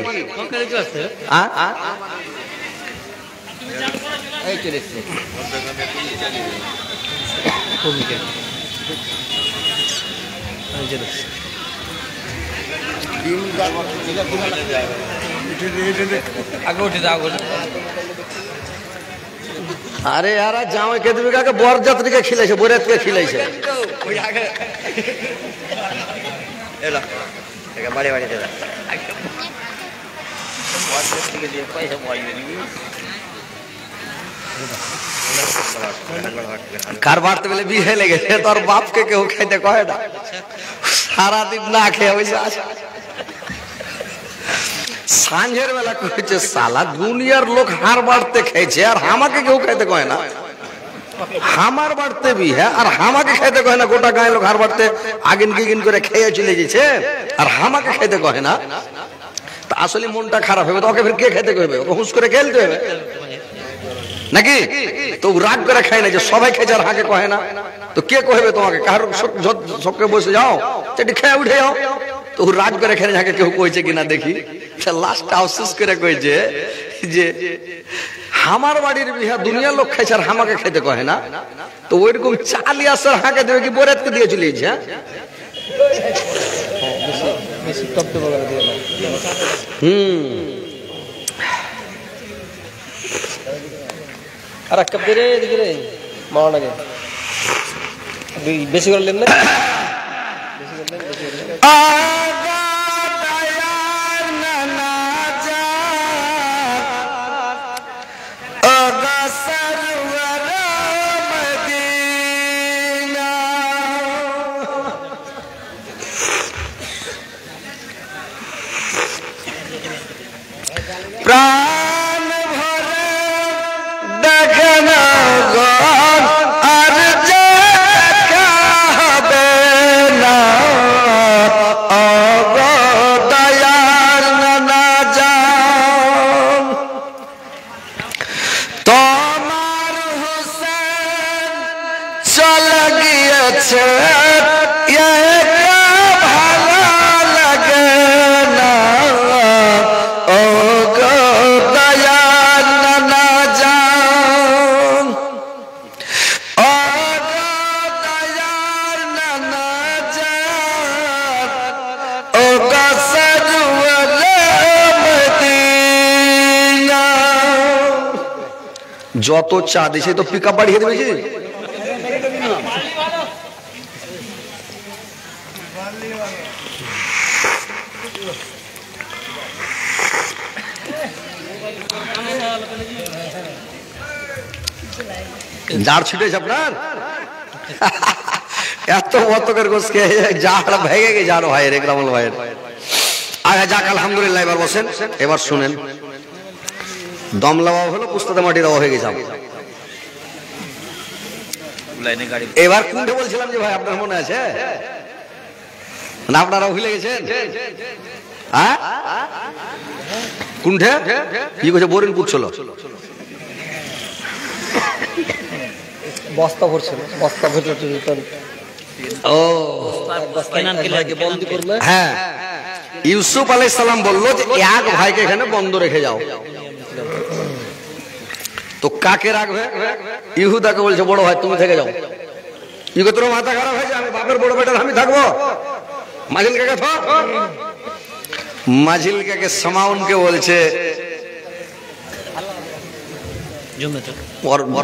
Speaker 1: আরে यार जाओ के তুমি কাকে বরযাত্রীকে খিলাইছে, বরাতকে খিলাইছে।
Speaker 2: এলা এটা বাড়ি বাড়ি দে, বরযাত্রীকে দিয়ে পয়সা পাইনি।
Speaker 1: কার বাড়তে বলে বিয়ে লেগেছে, তোর বাপকে কেউ খাইতে কয় না, সারা দিন না খেয়ে বসে আছে। সাঁঝের বেলা কইছে সালা দুনিয়ার লোক হার বাড়তে খেয়েছে, আর আমাকে কেউ খাইতে কয় না। হামার বাড়তে বি হ্যাঁ, আর আমাকে খাইতে কয় না। গোটা গায়ে লোক হার বাড়তে আগিন গিগিন করে খেয়ে চলে গেছে, আর আমাকে খাইতে কয় না। তা আসলে মনটা খারাপ হবে, তো ওকে ফের কে খেতে কইবে? ওকে হুঁশ করে খেলতে হবে নাকি? তো রাগ করে খায় না যে সবাই খেয়েছে আর হাঁকে কয় না, তো কে কইবে তোমাকে? কার সবকে বসে যাও, সেটি খেয়ে উঠে যাও। তো রাগ করে খেলে যাকে কেউ কইছে কিনা দেখি। লাস্ট আফসোস করে কইছে যে আমার বাড়ির বিহা দুনিয়া লোক খাইছে আর আমাকে খাইতে কয় না। তো ওইরকম চালি আসার হাঁকে দেবে কি বরাতকে দিয়ে চলে যাচ্ছে?
Speaker 2: আর এক কাপ দে রে, এদিকে রে মাওয়া লাগে, বেশি করে লেন না, বেশি করে লেন, বেশি করে লেন।
Speaker 1: প্রাণ ভরে দেখেন আর যে হবে না, গেছে ভালো লাগে না ও গো দয়াল নানা জান ও গো দয়াল নানা জান ও গো সরওয়ারে মদিনা। যত চা দিছে তো পিকআপ বাড়িয়ে দেবে জি। জার ছিটেছে আপনার এত মতকের গোসকে জার ভেঙে গে জার ভাইয়ের একরামুল ভাইয়ের। আগে যাক আলহামদুলিল্লাহ, এবার বসেন, এবার শুনেন। দম লাওয়া হলো, পুস্তাতে মাটি দেওয়া হয়ে গেছে। এবার কোনটা বলছিলাম যে ভাই আপনার মনে আছে না আপনারা ভুলে গেছেন? হ্যাঁ কোনটা কি কইছে? বোরিংপুর ছিল,
Speaker 3: বস্তা ভরছিল, বস্তা ভরে
Speaker 1: ও হ্যাঁ। ইউসুফ আলাইহিস সালাম বললো যে এক ভাইকে এখানে বন্ধ রেখে যাও। তো কাকে রাখবে? ইহুদাকে বলছে বড় ভাই তুমি থেকে যাও। ইগো তোর মাথা খারাপ হয়েছে, আমি বাপের বড় বেটার আমি থাকবো? মাঝিল কাকে থাক। মাঝিল কাকে সামাউনকে বলছে,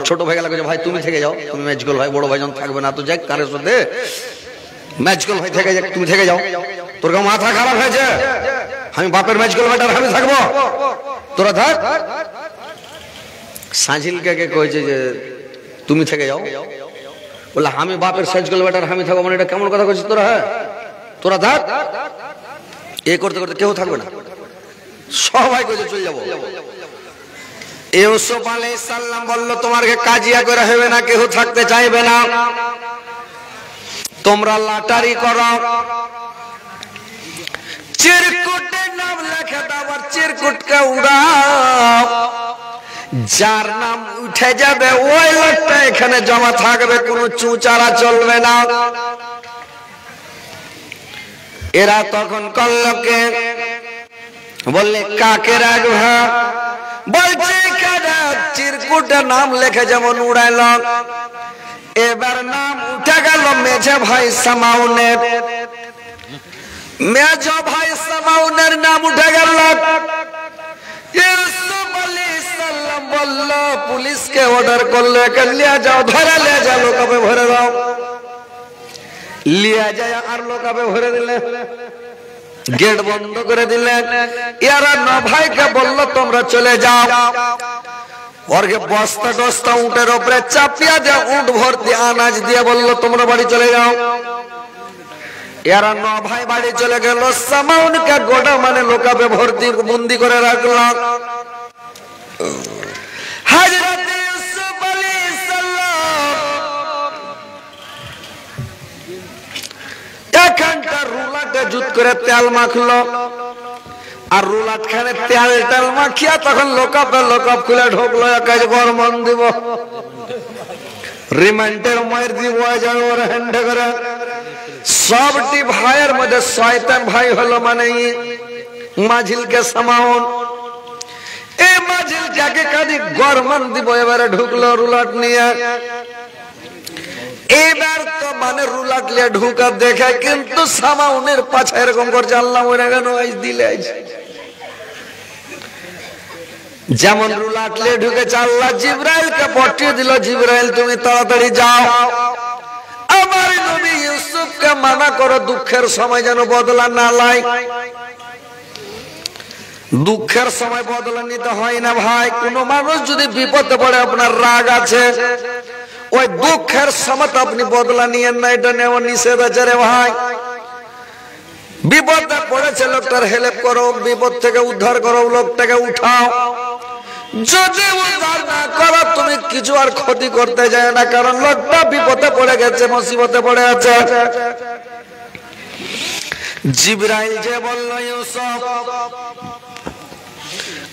Speaker 1: ছোট ভাই গেল ভাই তুমি থেকে যাও, তুমি ম্যাজিক্যাল ভাই বড় ভাইজন থাকবে না। তো যাক কারের সাথে ম্যাজিক্যাল ভাই থেকে যাক, তুমি থেকে যাও। তোর মাথা খারাপ হয়েছে, আমি বাপের ম্যাজিক্যাল বেটার আমি থাকবো, তোরা থাক। সাজিলকে কইছে যে তুমি থেকে যাও, বলে আমি বাপের সাজগল বেটার আমি থাকবো, মানে এটা কেমন কথা কইছিস তোরা? হ্যাঁ তোরা থাক। এ করতে করতে কেউ থাকবে না, সবাই কইছে চলে যাবো। ইউসুফ আলাইহিস সালাম বলল তোমারকে কাজিয়া করে হবে না, কেউ থাকতে চাইবে না, তোমরা লাটারি করো, চিরকুটে নাম লেখে দাও আর চিরকুটকে উড়াও, যার নাম উঠে যাবে ওই লোকটা এখানে জমা থাকবে, কোনো চুচারা চলবে না। এরা তখন কল্লকে বললে কাকে রাখবে? বলছে চিরকুটে নাম লেখে যেমন উড়াইল। এবার নাম উঠে গেল মেঝে ভাই সামাউনের, মেঝে ভাই সামাউনের নাম উঠে গেল। বললো পুলিশকে অর্ডার করলো একে লিয়ে যাও, ধরে লিয়ে যাও, লোকাপে ভরে দাও। লিয়ে যায় আর লোকাপে ভরে দিলে, গেট বন্ধ করে দিলেন। এরা ন ভাইকে বললো তোমরা চলে যাও। ওরকে বস্তা টস্তা উটের উপরে চাপিয়া দিয়ে উট ভর্তি আনাজ দিয়ে বললো তোমরা বাড়ি চলে যাও। এরা ন ভাই বাড়ি চলে গেল। সামাউনকে গোটা মানে লোকাপে ভর্তি বন্দি করে রাখলাম। হযরত ইউসুফ আলাইহিস সালাম এখানটা রুলাতে জুত করে তেল মাখলো, আর রুলাট খানে তেল মাখিয়া তখন লোকাপে লোকাপ খুলে ঢুকলো। কাজ গরমন দিব, রিমান্ডের মায়ের দিব, যাবে ওরা হ্যান্ডে করে। সবটি ভাইয়ের মধ্যে শয়তান ভাই হলো মানে মাঝিলকে সামাউন। এই মাঝিল যাকে কাদি গরমান দিব এবারে ঢুকলো রুলাট নিয়ে। এবার তো মানে রুলাট নিয়ে ঢুকা দেখে, কিন্তু সামাউনের পাছা এরকম করছে আল্লাহ মরে গেল দিলে। যেমন রুলাট নিয়ে ঢুকেছে আল্লাহ জিবরাইলকে পাঠিয়ে দিল, জিবরাইল তুমি তাড়াতাড়ি যাও, আমার নবী ইউসুফকে মানা করো দুঃখের সময় যেন বদলা না লাই। দুঃখের সময় বদলা নিতে হয় না ভাই। কোন মানুষ যদি বিপদে পড়ে আপনার রাগ আছে, ওই দুঃখের সময় আপনি বদলা নিয়েন না, এটা নেওয়া নিষেধ আছে রে ভাই। বিপদে পড়েছে লোকটার হেল্প করো, বিপদ থেকে উদ্ধার করো, লোকটাকে উঠাও। যদি উদ্ধার না করো তুমি কিছু আর ক্ষতি করতে যায় না, কারণ লোকটা বিপদে পড়ে গেছে, মুসিবতে পড়ে আছে। জিবরাইল যে বলল ইউসুফ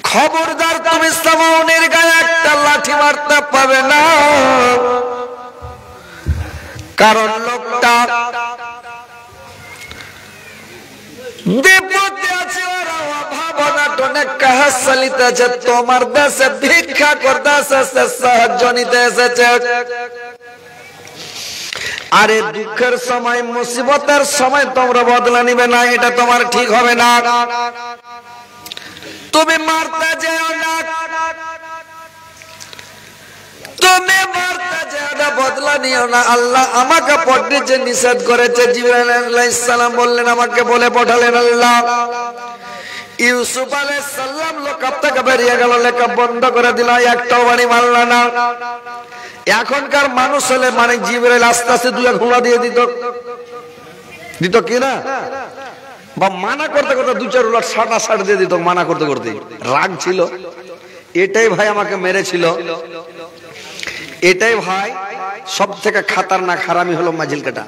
Speaker 1: খবরদার তুমি সামাউনের গায়ে একটা লাঠি মারতে পাবে না, কারণ লোকটা বিপদে আছে, ওরা অভাবনা টনে কাহাসালিতে আছে, তোমার দেশে ভিক্ষা করতে এসেছে, সাহায্য নিতে এসেছে। আরে দুঃখের সময়, মুসিবতের সময় তোমরা বদলা নিবে না, এটা তোমার ঠিক হবে না। তুমি মারতে যেও না, তুমি মারতে যেও না, বদলা নিও না। আল্লাহ আমাকে পড়তে নিষেধ করেছে। জিবরাইল আলাইহিস সালাম বললেন, আমাকে বলে পাঠালেন আল্লাহ। ইউসুফ আলাইহিস সালাম লোকাপ থেকে বেরিয়ে গেল, লেখা বন্ধ করে দিল, একটাও বাড়ি মারল না। এখনকার মানুষ হলে মানে জিবরাইল আস্তে আস্তে দুয়া ঘোড়া দিয়ে দিত কি না, বা মানা করতে করতে দু চার উলট সাট দিয়ে দিত, মানা করতে করতে রাগ ছিল। এটাই ভাই আমাকে মেরেছিল, এটাই ভাই সব থেকে খাতারনাক হারামি হলো মাঝিল কাটা।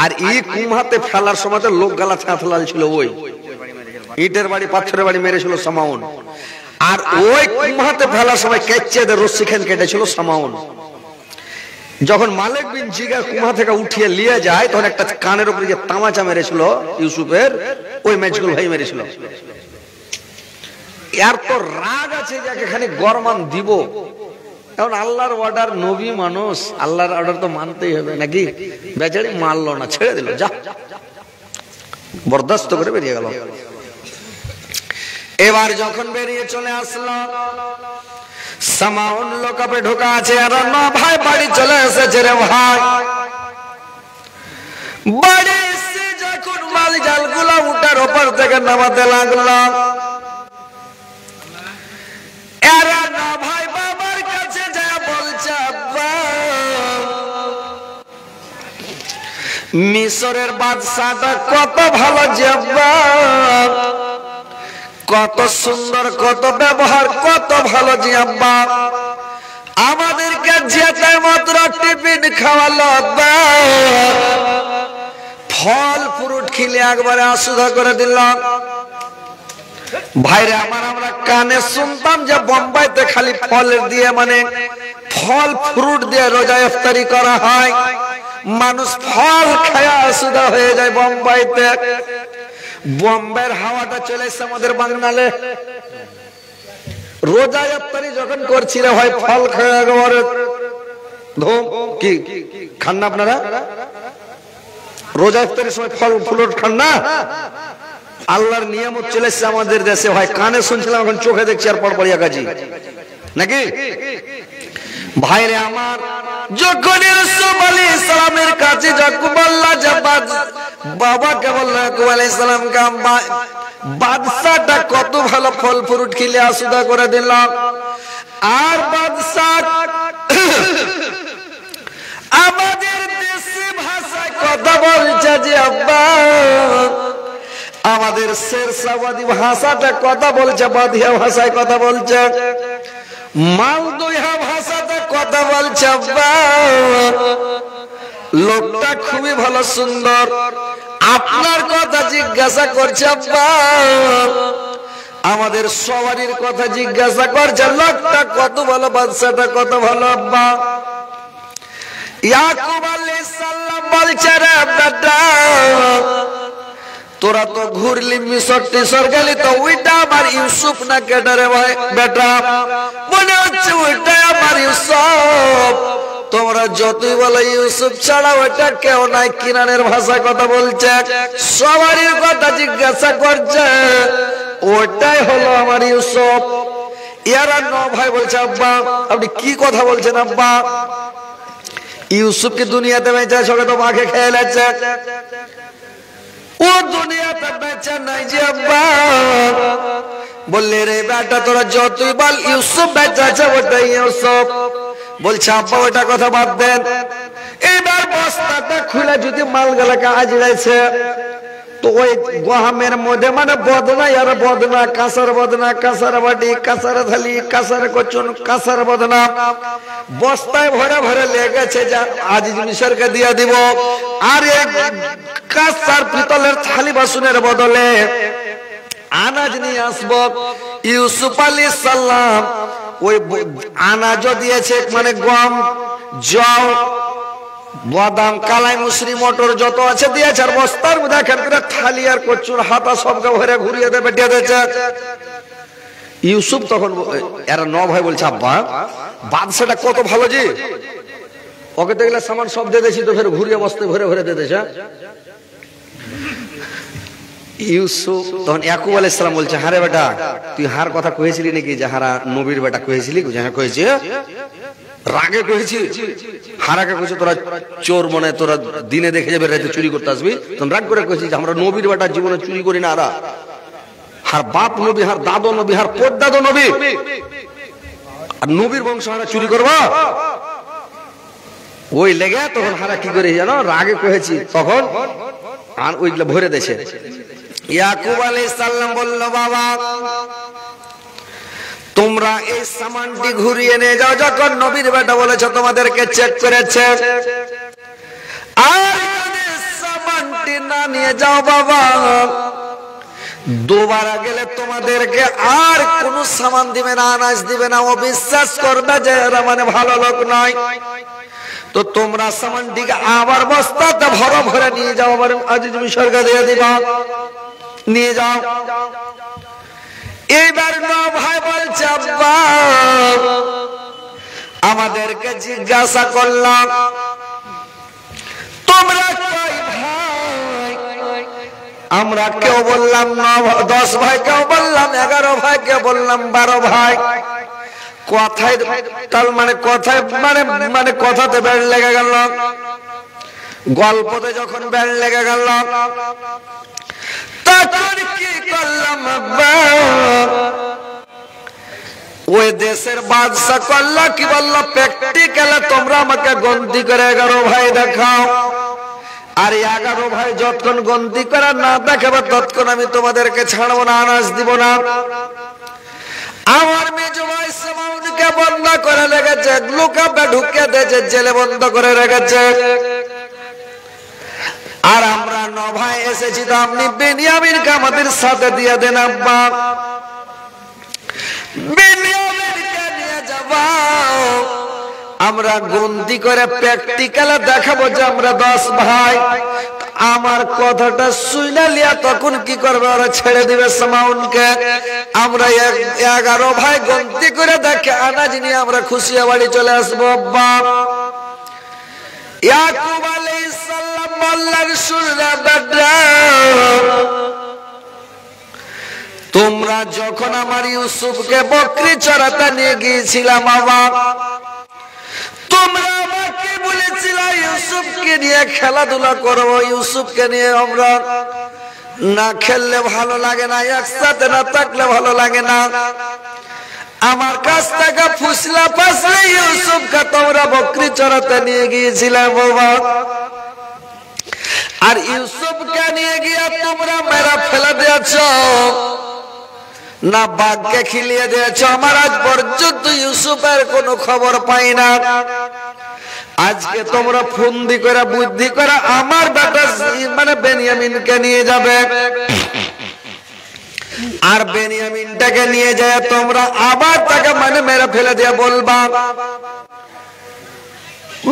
Speaker 1: আর এই কুমহাতে ফেলার সময় লোক গালা ছাঁথলাল ছিল, ওই ইটের বাড়ি পাথরের বাড়ি মেরেছিল সামাউন। আর ওই কুমহাতে ফেলার সময় কেচেদের রশ্মি খান কেটেছিল সামাউন। যখন মালিক বিন জিগার কুমহা থেকে উঠিয়ে নিয়ে যায়, তখন একটা কানের উপরে যে তামাচা মেরেছিল ইউসুফের, ওই ম্যাচগুলো ভাই মেরেছিল। এর তো রাগ আছে, যাকে খালি গরমান দিব। এখন আল্লাহর অর্ডার, নবী মানুষ, আল্লাহর অর্ডার তো মানতেই হবে নাকি। বেচারি মানলো না, ছেড়ে দিল, যা বরদাস্ত করে বেরিয়ে গেল। এবার যখন বেরিয়ে চলে আসলো, সামাউন লোকাপে ঢোকা আছে, আর না ভাই বাড়ি চলে এসেছে রে ভাই। বাড়ি এসে যখন মাল জালগুলা উঠার ওপর থেকে নামাতে লাগলো, এরা না ভাই বাবার কাছে যা বলছে, আব্বা মিশরের বাদশাটা কত ভালো, যে আব্বা কত সুন্দর, কত ব্যবহার, কত ভালো, যে আব্বা আমাদেরকে যেতে মাত্র টিফিন খাওয়ালো, আব্বা ফল ফ্রুট খেলে একবারে আসুধা করে দিলাম। ভাইরে আমার, আমরা কানে শুনতাম যে বোম্বাইতে খালি ফল দিয়ে, মানে ফল ফ্রুট দিয়ে রোজা ইফতারি করা হয়, মানুষ ফল খায়া আসুধা হয়ে যায় বোম্বাইতে। বোম্বের হাওয়াটা চলে এসছে আমাদের বাংলালে। রোজা ইফতারি যখন করছি রে ভাই, ফল খাওয়া একেবারে ধুম। কি খান না আপনারা? রোজা ইফতারির সময় ফল ফ্রুট খান না? আল্লাহর নিয়ামত চলে এসছে আমাদের দেশে ভাই। কানে শুনছিলাম, এখন চোখে দেখছি আর পড়পড়িয়া কাজী নাকি। ভাইরে আমার, যখন ইউসুফ আলাইহিস সালামের কাছে যাকুব আল্লাহ জাবাদ বাবাকে বলল, ইয়াকুব আলাইহিস সালামকে বাদশাটা কত ভালো ফল ফ্রুট খেলে আসুদা করে দিল। আর বাদশা আমাদের দেশি ভাষায় কথা বলছে, যে আব্বা আমাদের শেরশাবাদী ভাষাটা কথা বলছে, বাদিয়া ভাষায় কথা বলছে, মালদইহা ভাষাতে কথা বলছে। আব্বা লোকটা খুবই ভালো, সুন্দর, আপনার কথা জিজ্ঞাসা করছে। আব্বা আমাদের সবারই কথা জিজ্ঞাসা করছে, লোকটা কত ভালো, বাদশাটা কত ভালো। আব্বা ইয়াকুব আলাইহিস সালাম বলছে, রে বেটা তোরা তো ঘুরলি মিশর টিশর গেলি, তো ওইটা আমার ইউসুফ না কেটে রে ভাই বেটা? মনে হচ্ছে ওইটাই আমার ইউসুফ। তোমরা যতই বলো ইউসুফ ছাড়া ওইটা কেউ নাই। কিনানের ভাষায় কথা বলছে, সবারই কথা জিজ্ঞাসা করছে, ওইটাই হলো আমার ইউসুফ। এরা ন ভাই বলছে, আব্বা আপনি কি কথা বলছেন? আব্বা ইউসুফ কি দুনিয়াতে বেঁচে আছে? ওকে তো মাকে খেয়ে যাচ্ছে, ও দুনিয়াতে বেঁচে নাই যে আব্বা। বললে রে বেটা তোরা যতই বল ইউসুফ বেঁচে আছে, ওটাই ইউসুফ। বলছে আব্বা ওটা কথা বাদ দেন, এবার বস্তাটা খুলে যদি মালগুলোকে আজড়াইছে, তো ওই গহামের মধ্যে মানে বদনা আর বদনা, কাঁসার বদনা, কাঁসার বাটি, কাঁসার থালি, কাঁসার কচুন, কাঁসার বদনা বস্তায় ভরে ভরে লেগেছে, যা আজ মিশরকে দিয়ে দিব। আর এই কাঁসার পিতলের থালি বাসনের বদলে আনাজ নিয়ে আসবো। ইউসুফ আলাইহিস সালাম ওই আনাজও দিয়েছে, মানে গম, জল, বাদাম কালাই মুসরি মটর যত আছে দিয়েছে আর বস্তার মধ্যে এখন করে থালি আর কচুর হাতা সবকে ভরে ঘুরিয়ে দেবে পেটিয়ে দিয়েছে। ইউসুফ তখন এরা ন ভাই বলছে আব্বা বাদশাটা কত ভালো জি, ওকে দেখলে সামান সব দিয়ে দিয়েছি তো ফের ঘুরিয়ে বস্তে ভরে ভরে দিয়ে দিয়েছে। ইউসুফ তখন ইয়াকুব আলাইহিস সালাম বলছে হারে বেটা তুই হার কথা কইছিলি নাকি যে হারা নবীর বেটা কইছিলি? হ্যাঁ কইছি। রাগে কইছি? হারাকে কইছে তোরা চোর মনে তোরা দিনে দেখে যাবে রাতে চুরি করতে আসবি, তখন রাগ করে কইছি যে আমরা নবীর বেটা জীবনে চুরি করি না। হার বাপ নবী, হার দাদু নবী, হার পরদাদু নবী, আর নবীর বংশ হারা চুরি করবা? ওই লেগে তখন হারা কি করে জানো রাগে কহেছি, তখন আর ওইগুলো ভরে দেছে। ইয়াকুব আলাইহিস সালাম বলল বাবা তোমরা এই সামানটি ঘুরিয়ে নিয়ে যাও, যখন নবীর বেটা বলেছে তোমাদেরকে চেক করেছে, আর সামানটি না নিয়ে যাও বাবা দুবারা গেলে তোমাদেরকে আর কোন সামান দিবে না, আনাজ দিবে না, ও বিশ্বাস করবে যে এরা মানে ভালো লোক নয়। তো তোমরা সামানটিকে আবার বস্তাতে ভরে ভরে নিয়ে যাও, আবার আজিজ মিশরকে দিয়ে দিবা, নিয়ে যাও। এইবার ন ভাই বলছে আব্বা আমাদেরকে জিজ্ঞাসা করলাম তোমরা কয় ভাই? আমরা কেউ বললাম 10 ভাই, কেউ বললাম 11 ভাই, কেউ বললাম 12 ভাই। কথায় তার মানে কথায় মানে কথাতে বেড় লেগে গেল, গল্পতে যখন বেড় লেগে গেল তখন কি করলাম আব্বা ওই দেশের বাদশা করলা কি বললো প্র্যাকটিক্যালে তোমরা আমাকে গন্তি করে 11 ভাই দেখাও, আর 11 ভাই যতক্ষণ গন্তি করে না দেখাবে ততক্ষণ আমি তোমাদেরকে ছাড়বো না, আনাজ দিব না। আমার মেজো ভাই সামাউনকে বন্ধ করে রেখেছে, লুকাবে ঢুকে দিয়েছে, জেলে বন্ধ করে রেখেছে। আর আমরা 9 ভাই এসেছি, তো আপনি বেনিয়ামিনকে আমাদের সাথে দিয়ে দেন আব্বা, বেনিয়ামিনকে নিয়ে যাব, আমরা গন্তি করে প্র্যাকটিক্যালে দেখাবো যে আমরা 10 ভাই। আমার কথাটা শুনে লিয়া তখন কি করবে ওরা ছেড়ে দিবে সামাউনকে। আমরা 11 ভাই গন্তি করে দেখে আনাজ নিয়ে আমরা খুশি বাড়ি চলে আসবো আব্বা। ইয়াকুব আলাইহিস সালাম বললেন শুনলে বেটা তোমরা যখন আমার ইউসুফকে বকরি চড়াতে নিয়ে গিয়েছিলাম বাবা, তোমরা আমাকে বলেছিলে ইউসুফকে নিয়ে খেলাধুলা করবো, ইউসুফকে নিয়ে আমরা না খেললে ভালো লাগে না, একসাথে না থাকলে ভালো লাগে না। আমার কাছ থেকে ফুসলা ফাসলে ইউসুফকে তোমরা বকরি চড়াতে নিয়ে গিয়েছিলে বাবা, আর ইউসুফকে নিয়ে গিয়ে তোমরা মেরা ফেলে দিয়েছ না বাঘকে খিলিয়ে দিয়েছ। আমার আজ পর্যন্ত ইউসুফের কোনো খবর পাই না। আজকে তোমরা ফন্দি করে বুদ্ধি করে আমার বেটা মানে বেনিয়ামিনকে নিয়ে যাবে, আর বেনিয়ামিনটাকে নিয়ে যায় তোমরা আবার তাকে মানে মেরে ফেলে দিয়ে বলবা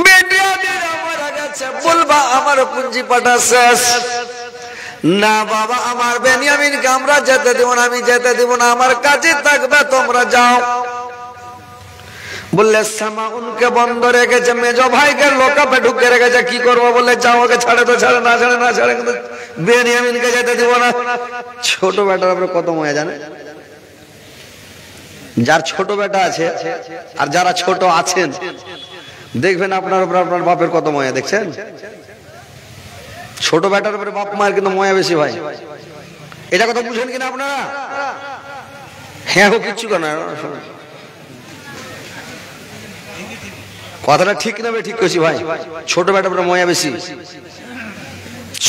Speaker 1: বেনিয়ামিন মারা গেছে, বলবা আমার পুঁজি পাটা শেষ। না বাবা আমার বেনিয়ামিনকে আমরা যেতে দিব না, আমি যেতে দিব না, আমার কাছে থাকবে, তোমরা যাও। বললে সামাউনকে বন্ধ রেখেছে, মেজো ভাইকে লোকাপে ঢুকে রেখেছে, কি করবো? বলে যাও ওকে ছাড়ে তো ছাড়ে, না ছাড়ে না ছাড়ে, কিন্তু বেনিয়ামিনকে যেতে দিব না। ছোট বেটার উপরে কত মজা জানে, যার ছোট বেটা আছে আর যারা ছোট আছেন দেখবেন আপনার উপর আপনার বাপের কত মজা। দেখছেন ছোট বেটার উপরে বাপ মায়ের কিন্তু মজা বেশি ভাই, এটা কথা বুঝেন কিনা আপনারা? হ্যাঁ কিচ্ছু কেন কথাটা ঠিক না ঠিক কইছি ভাই, ছোট বেটার উপরে মজা বেশি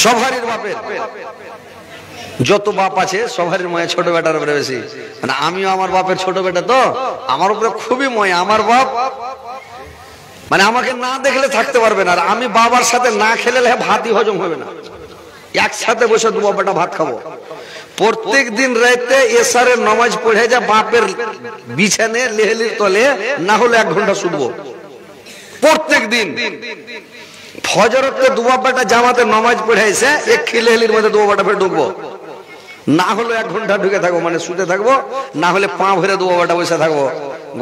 Speaker 1: সবারই বাপের, যত বাপ আছে সবারই মজা ছোট বেটার উপরে বেশি। মানে আমিও আমার বাপের ছোট বেটা, তো আমার উপরে খুবই মজা। আমার বাপ মানে আমাকে না দেখলে থাকতে পারবে না, আর আমি বাবার সাথে না খেলে ভাতই হজম হবে না। একসাথে বসে দু বাবাটা ভাত খাবো। প্রত্যেক দিন রাতে এশারের নামাজ পড়ে যা বাপের বিছানে লেহলির তলে না হলে 1 ঘন্টা শুধবো প্রত্যেক দিন। ফজরতে দু বাবাটা জামাতে নামাজ পড়ে এসে এক খিলেহিলির মধ্যে দু বাবাটা ফের ঢুকবো, না হলে 1 ঘন্টা ঢুকে থাকবো, মানে শুতে থাকবো, না হলে পা ভরে দু বাবাটা বসে থাকবো,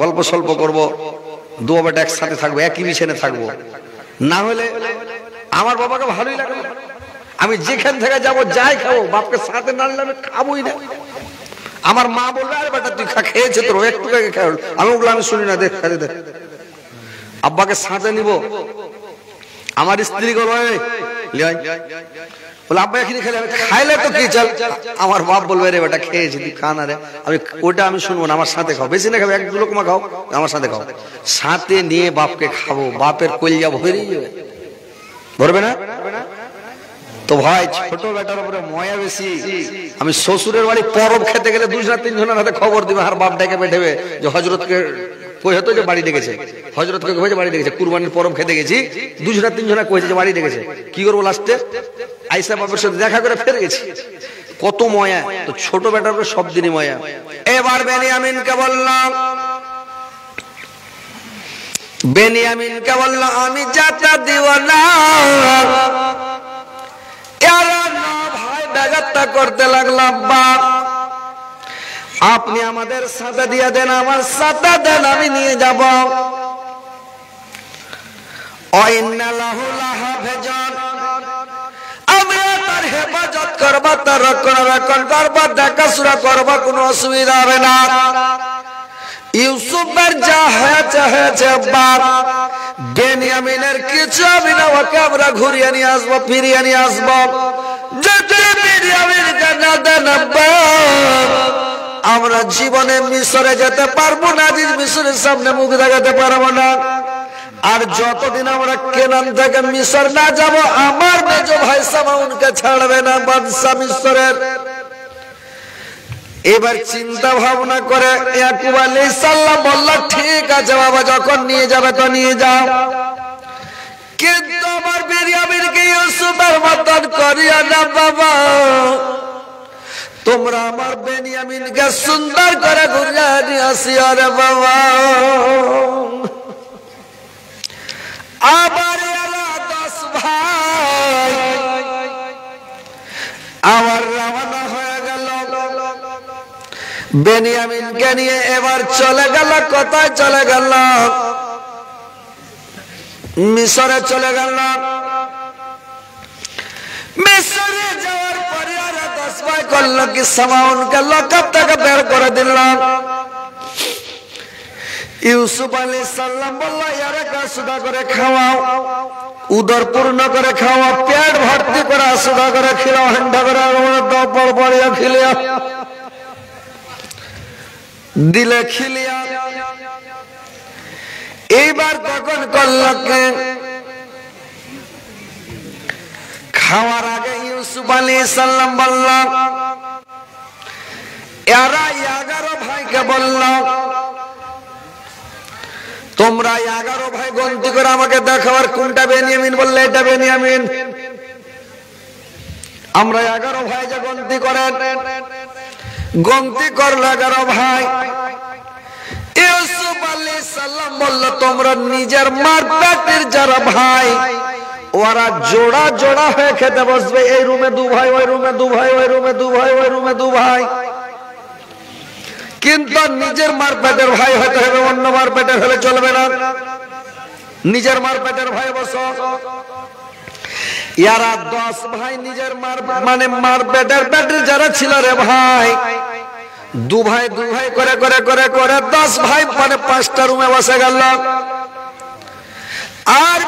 Speaker 1: গল্প সল্প করবো, দু বাবাটা একসাথে থাকবো, একই বিছানে থাকবো। না হলে আমার বাবাকে ভালোই লাগে, আমি যেখান থেকে যাবো যাই খাবো, বাপকে সাথে না নিলে আমি খাবোই না। আমার মা বলবে আরে বেটা তুই খেয়েছে তোর একটু আগে খেয়ে, আমি ওগুলো আমি শুনি না, দেখ খালি দেখ। আব্বাকে সাথে নিব, আমার স্ত্রী বলবে বলে আব্বা এখানে খেলে, আমি খাইলে তো কি চল, আমার বাপ বলবে রে বেটা খেয়েছি তুই খা না রে, আমি ওটা আমি শুনবো না, আমার সাথে খাও, বেশি না খাবো, 1-2 লোকমা খাও, আমার সাথে খাও, সাথে নিয়ে বাপকে খাবো, বাপের কলিজা ভরেই যাবে, ভরবে না? তো ভাই ছোট বেটার উপরে ময়া বেশি। আমি শ্বশুরের বাড়ি পরব খেতে গেলে 2-3 জনের হাতে খবর দিবে, আর বাপ ডেকে বেঠেবে যে হযরতকে কই হতো যে বাড়ি ডেকেছে, হযরতকে কইছে বাড়ি ডেকেছে, কুরবানির পরব খেতে গেছি, 2-3 জনা কইছে যে বাড়ি ডেকেছে, কি করবো লাস্টে আইসা বাপের সাথে দেখা করে ফিরে গেছি, কত ময়া। তো ছোট বেটার উপরে সব দিনই ময়া। এবার বেনিয়ামিনকে বললাম, বেনিয়ামিনকে বললাম আমি যাতা দিব না, ভাই ব্যাঘাতটা করতে লাগলাম, বাপ আপনি আমাদের সাথে দিয়ে দেন, আমার সাথে দেন, আমি নিয়ে যাব। আমরা তার হেফাজত করবো, তার রক্ষণাবেক্ষণ করবো, দেখাশোনা করবো, কোনো অসুবিধা হবে না। ইউসুফের যা হয়েছে হয়েছে, বাপ বেনিয়ামিনের কিছু হবে না, ওকে আমরা ঘুরিয়ে নিয়ে আসবো, ফিরিয়ে নিয়ে আসবো। যদি বেনিয়ামিনকে না দেন আমরা জীবনে মিশরে যেতে পারবো না, মিশরের সামনে মুখ দেখাতে পারবো না। আর যতদিন আমরা কেনান থেকে মিশর না যাব, আমার মেজো ভাই সামাউনকে ছাড়বে না বাদশা মিশরের। এবার চিন্তা ভাবনা করে ইয়াকুব আলাইহিস সালাম বলল ঠিক আছে বাবা, যখন নিয়ে যাবে তো নিয়ে যাও, কিন্তু আমার বেনিয়ামিনকে ইউসুফের মতন করিয়া না বাবা, তোমরা আমার বেনিয়ামিনকে সুন্দর করে ঘুরিয়ে নিয়ে আসিও রে বাবা। আবার 10 ভাই আমার রওনা হয়ে গেল বেনিয়ামিনকে নিয়ে। এবার চলে গেল, কোথায় চলে গেল? মিশরে চলে গেল। মিশরে যাওয়ার পরে আর 10 ভাই করলো কি, সামাউনকে লকআপ থেকে বের করে দিল। ইউসুফ আলাইহিস সালাম বলল ইয়ারে সুদা করে খাওয়াও, উদর পূর্ণ করে খাওয়াও, পেট ভর্তি করে সুদা করে খিলাও, হান্ডা করে পর পড়িয়া খিলিয়া দিলে খিলিয়া। এইবার তখন করলো কে, খাওয়ার আগে ইউসুফ আলাইহিস সালাম বলল, এরা 11 ভাইকে বলল তোমরা 11 ভাই গন্তি করে আমাকে দেখাবার কোনটা বেনিয়ামিন, বললে এটা বেনিয়ামিন। আমরা 11 ভাই যে গন্তি করেন, গন্তি করল 11 ভাই। ইউসুফ আলাইহিস সালাম বলল তোমরা নিজের মার পেটের যারা ভাই, ওরা জোড়া জোড়া হয়ে খেতে বসবে, এই রুমে 2 ভাই, ওই রুমে 2 ভাই, ওই রুমে 2 ভাই, ওই রুমে 2 ভাই। কিন্তু নিজের মার পেটের ভাই হতে হবে, অন্য মার পেটের হলে চলবে না। নিজের মার পেটের ভাই বসো। ইয়ারা 10 ভাই নিজের মার মানে মার পেটের যারা ছিল রে ভাই, 2 ভাই 2 ভাই করে করে করে করে 10 ভাই মানে 5টা রুমে বসে গেল। আর